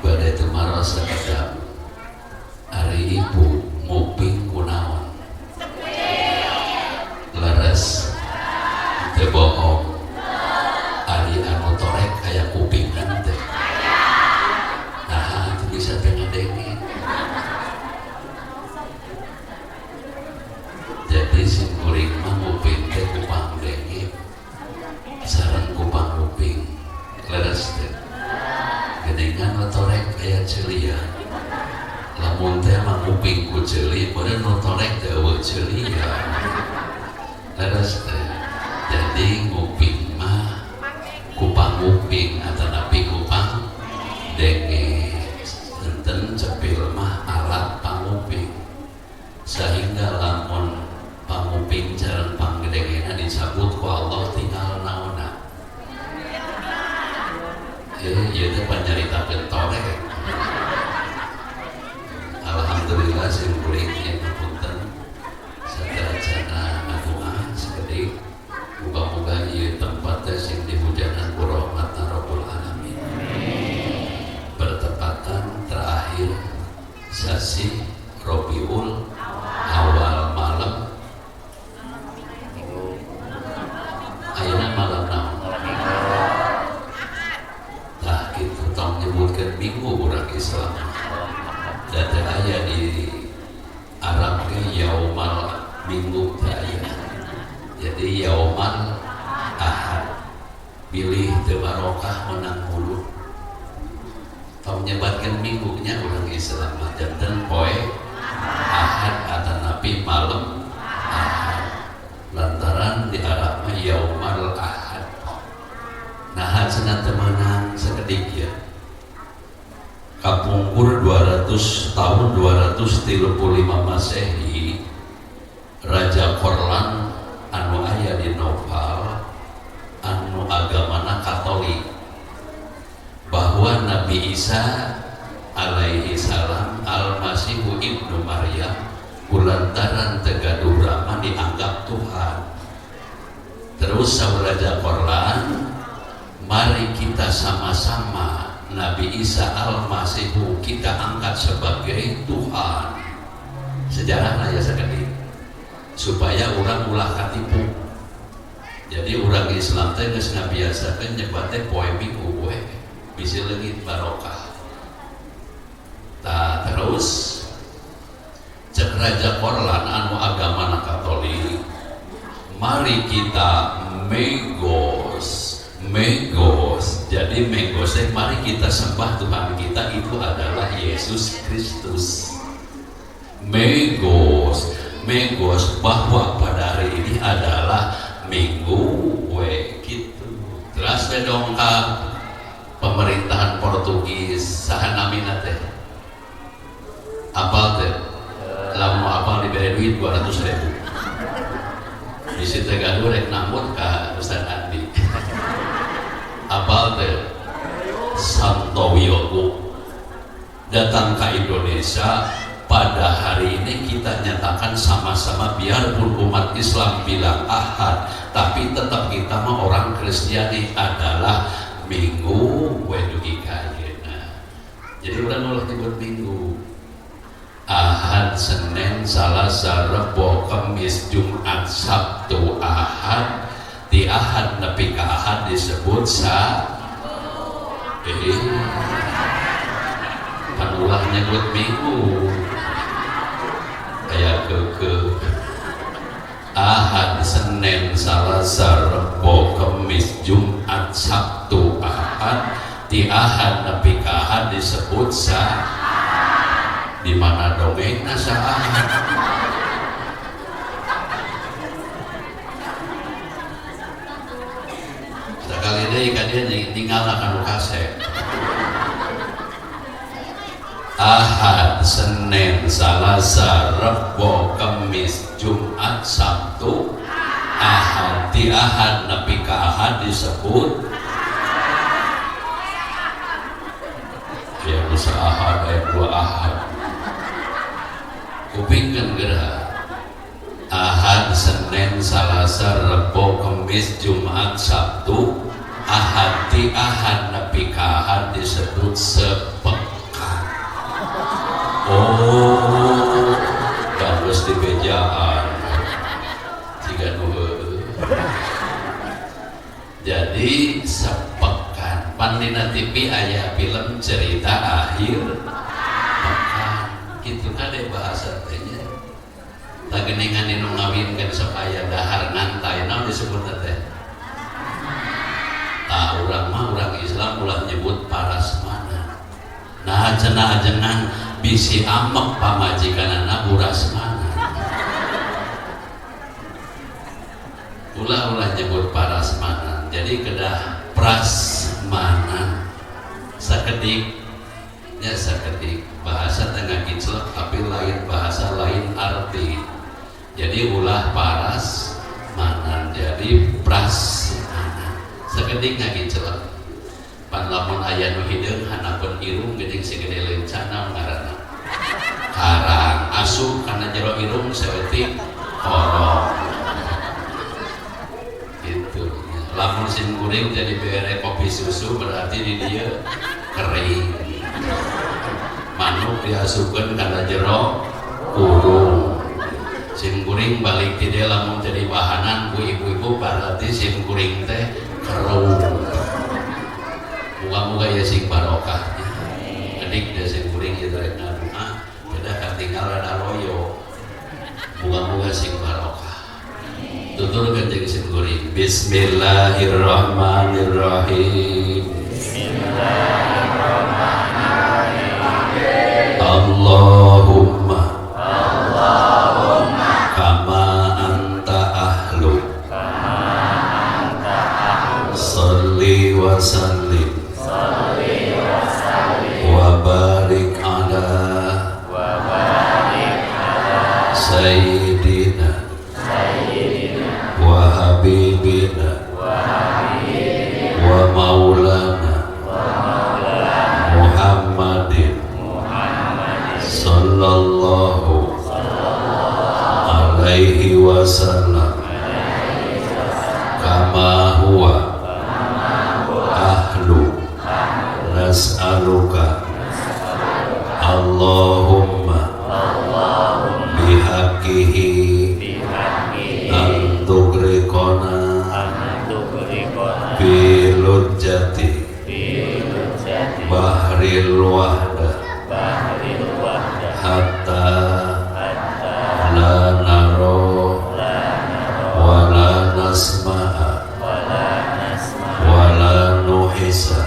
badai teu marasa kadang ari ibu nguping kunaon leres teu bohong ari anu torek aya kupingan teh nah itu bisa tengah dengin. Jadi si kuring mah nguping teh kupang dengin sareng kupang nguping leres teh geningan notorek aya celia lamun teh mah nguping ku ceuli bener notorek teh eueuh celia leres teh. Jadi nguping mah kupang nguping atanapi kupang dengin enten cepil mah alat panguping sehingga lamun panguping jalan panggedengena disebut ku Allah tinggal naona ieu teh pancaritakeun torek. Alhamdulillah sing kuring nya punten sadarajana ngadoa sakedik muga-muga ieu tempat teh sing dihujanan ku rahmatna Rabbul Alamin. Bertepatan terakhir sasi Rabiul Awal malam ayeuna malam naon tah kitu tong nyebutkeun minggu urang Islam da teu aya di Arab ge yaumal minggu teh aya. Jadi yaumal ahad pilih teu barokah menang hulu tong nyebatkeun minggunya urang Islam janten poe Ahad atau nabi malam Ahad lantaran di Arab yaumal Ahad. Nah cenah temenang sekedik ya kapungkur 200 tahun 235 Masehi Raja Korlan anu aya di Nopal anu agamana Katolik bahwa Nabi Isa alaihi salam al-Masihu ibnu Maryam kulantaran tegaduh Rama dianggap Tuhan. Terus Raja Korlan, mari kita sama-sama Nabi Isa al-Masihu kita angkat sebagai Tuhan. Sejarahnya ya sekali supaya orang ulah katipu. Jadi orang Islam teh geus ngabiasakeun nyebat teh poe Minggu we bisi leungit barokah. Tah terus cek Raja Korlan anu agamana Katolik, mari kita megos. Jadi megos teh mari kita sembah Tuhan kita itu adalah Yesus Kristus. Megos bahwa pada hari ini adalah Minggu we gitu. Terus dongkap pemerintahan Portugis saha namina teh apal teh lamun apal diberi duit 200.000 bisi teh gaduh rek namun ka Ustaz Andi apal teh Santo Wiyogo datang ke Indonesia. Pada hari ini kita nyatakan sama-sama biarpun umat Islam bilang Ahad, tapi tetap kita mah orang Kristiani adalah Minggu wedugi kayena. Jadi udah mulai nyebut Minggu. Ahad, Senin, Selasa, Rebo, Kamis, Jumat, Sabtu, Ahad. Di Ahad nepi ka Ahad disebut kan ulah nyebut Minggu. Kayak ke Ahad, Senin, Selasa, Rebo, Kamis, Jumat, Sabtu, Ahad. Di Ahad nepi ka Ahad disebut di mana dongengna Ahad. Sekali deui ka dieu ninggalna kanu kasep. Ahad, Senin, Selasa, Rebo, Kamis, Jumat, Sabtu, Ahad. Di Ahad nepi ka Ahad disebut ya bisa Ahad aya 2 Ahad. Kupingkeun geura Ahad, Senin, Selasa, Rebo, Kamis, Jumat, Sabtu, Ahad. Di Ahad nepi ka Ahad disebut sepekan. Oh, bagus di bejaan. Jika jadi sepekan. Pandina TV aya film cerita akhir pekan. Gitu kade bahasa tehnya. Tak geningan dinu ngawinkeun sok aya dahar ngantai naon disebut teh. Tah urang mah urang Islam ulah nyebut parasmana. Nah cenah ajengan bisi amek pamajikanana burasmana. Ulah nyebut parasmana. Jadi kedah prasmana. Sakedik nya sakedik bahasa tengah kiclek tapi lain bahasa lain arti. Jadi ulah parasmana. Jadi prasmana. Sakedik ngagiclek. Pan lamun aya nu hideung hanapeun irung geuning sigede lencana ngaranna karang asup kana jero irung saeutik korong gitu. Lamun sim kuring jadi bere kopi susu berarti di dieu kering. Manuk diasupkeun kana jero kurung. Sim kuring balik ti dieu lamun jadi bahanan ku ibu-ibu berarti sim kuring teh kerung. Muga-muga ya sing barokah. Kedik dia sing kuring ieu rek ngadoa, beda katinggalan aloyo. Muga-muga sing barokah. Tuturkeun jeung sing kuring. Bismillahirrahmanirrahim. Bismillahirrahmanirrahim. Allahumma sallim wa barik ala sayyidina wa habibina wa maulana Muhammadin sallallahu alaihi wasallam kama huwa ahlu nas'aluka Allahumma bihaqihi an tughriqana bi lujjati bahril wahdah hatta la naro wa la nasma'a wa la nuhisa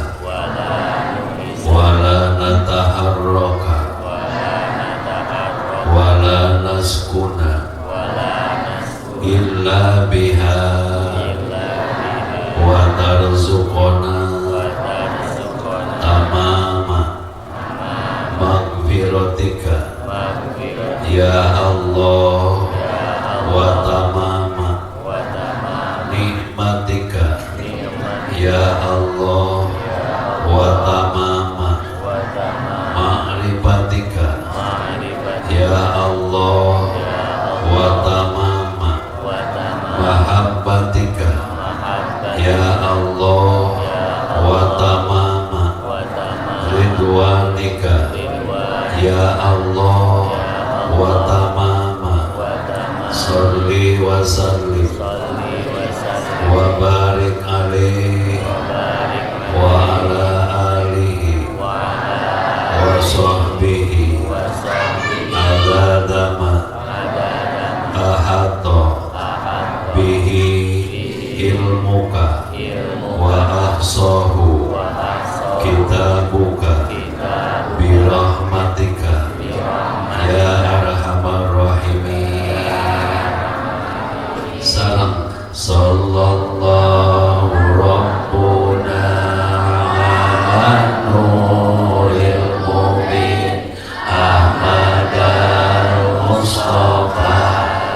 wa la nataharraka wa la naskuna illa biha wa tarzuqana tamama maghfiratika ya Allah wa tamama nikmatika ya Allah wa tamama ma'rifatika ya Allah wa tamama mahabbatika ya Allah wa tamama ridwanika ya Allah wa tamama salli wa sallim wa barik alaihi wa ala alihi wa sahbihi adadama ahata bihi ilmuka wa ahsahu kitabuka birahmatika ya arhamar rahimin. Salam sallallahu rabbuna ala nuril mubin Ahmad al-Mustafa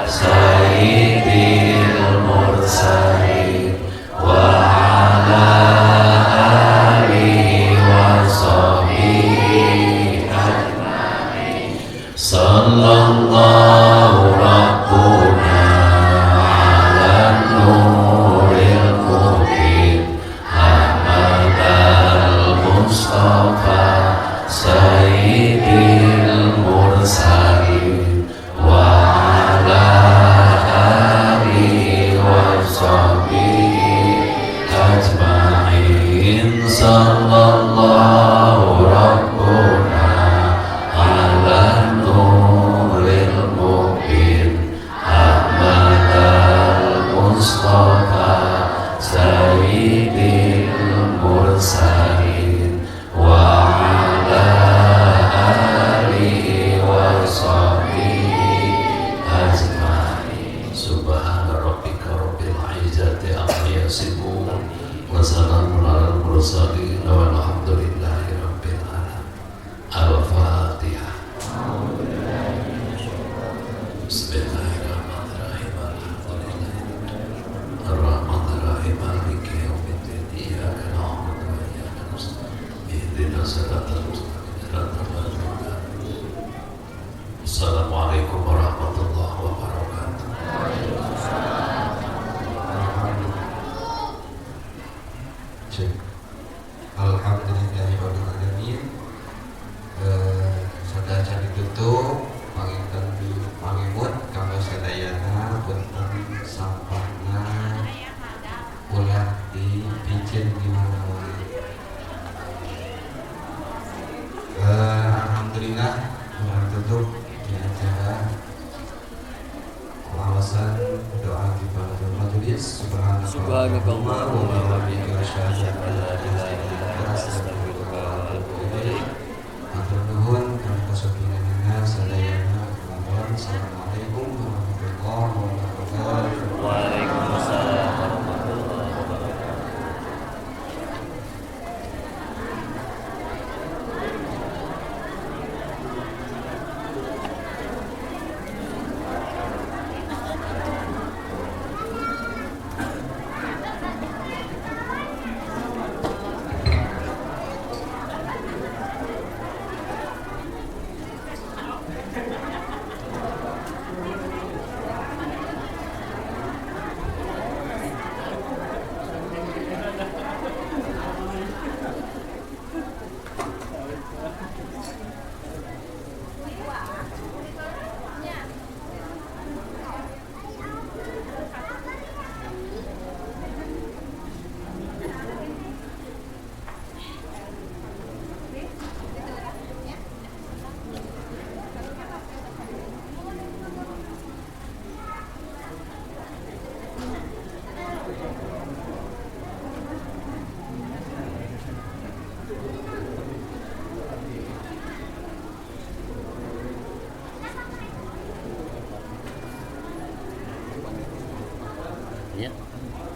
sayyidil mursalin wa ala alihi wa sahbihi ajma'in. Sallallahu rabbuna ala nuril mubin Ahmad al-Mustafa sayyidil mursalin wa ala alihi wa sahbihi ajma'in. Sallallahu rabbuna ala nuril mubin Ahmad al-Mustafa sayyidil mursalin wa ala alihi wa sahbihi ajma'in. Subhana rabbika rabbil izzati amma yasifun wa salamun alal mursalin walhamdulillahi rabbil alamin. Al-Fatihah. Bismillahirrahmanirrahim. Ar-Rahmanirrahim. Maliki yaumiddin. Iyyaka na'budu wa iyyaka nasta'in. Ihdinas siratal mustaqim. Siratal ladzina an'amta 'alaihim. Assalamualaikum warahmatullahi wabarakatuh. Alhamdulillahirrahmanirrahim. Sadaya ditutup panginten pangimun kanggo sadayana punten sampahna ulah dipicen di mana-mana. Alhamdulillah tutup di acara pengawasan doa di pada majelis. Subhanallah wa bihamdihi asyhadu an la ilaha illa anta astaghfiruka wa atubu ilaik. Matur nuwun kang kasokinanna sadayana kulawan. Assalamualaikum warahmatullahi wabarakatuh. Waalaikumsalam warahmatullahi wabarakatuh.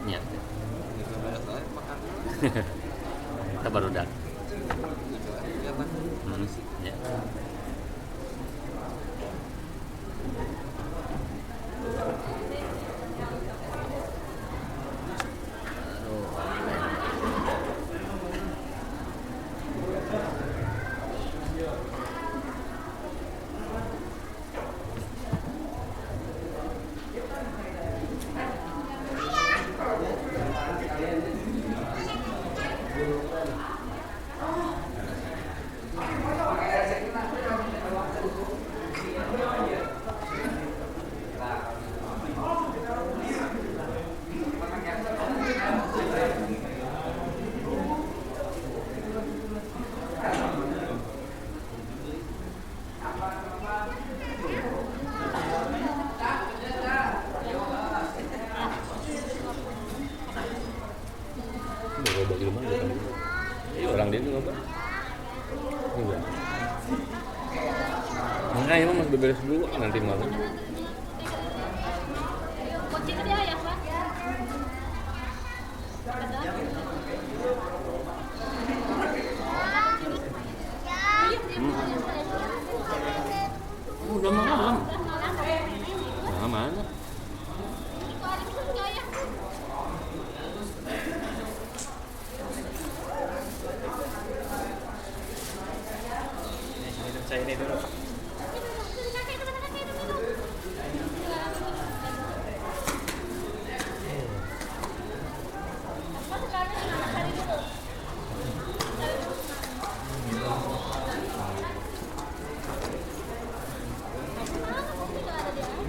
Ya. Kita baru datang. Ya. Bagi rumah bukan dulu. Orang dia juga apa? Enggak. Enggak, emang masih beberes dulu nanti malam. Kucing dia ya, Pak. Udah malam. Nah, mana? Saya ini dulu.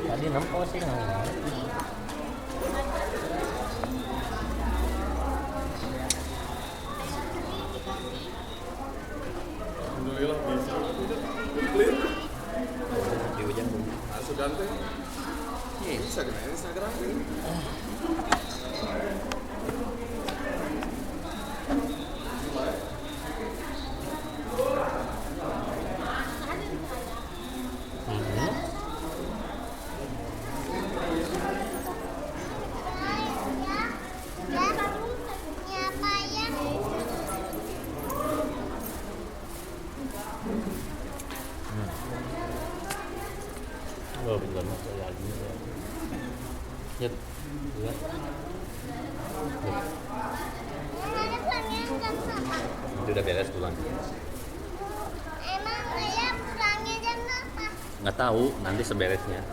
Tadi nampak sih nggak. Alhamdulillah bisa. Clear. Di hujan belum. Sudah teh. Bisa kena Instagram ini. Oh, bentar masuk lagi. Ya. Lihat. Itu udah beres pulang. Emang saya pulangnya jam berapa? Nggak tahu, nanti seberesnya.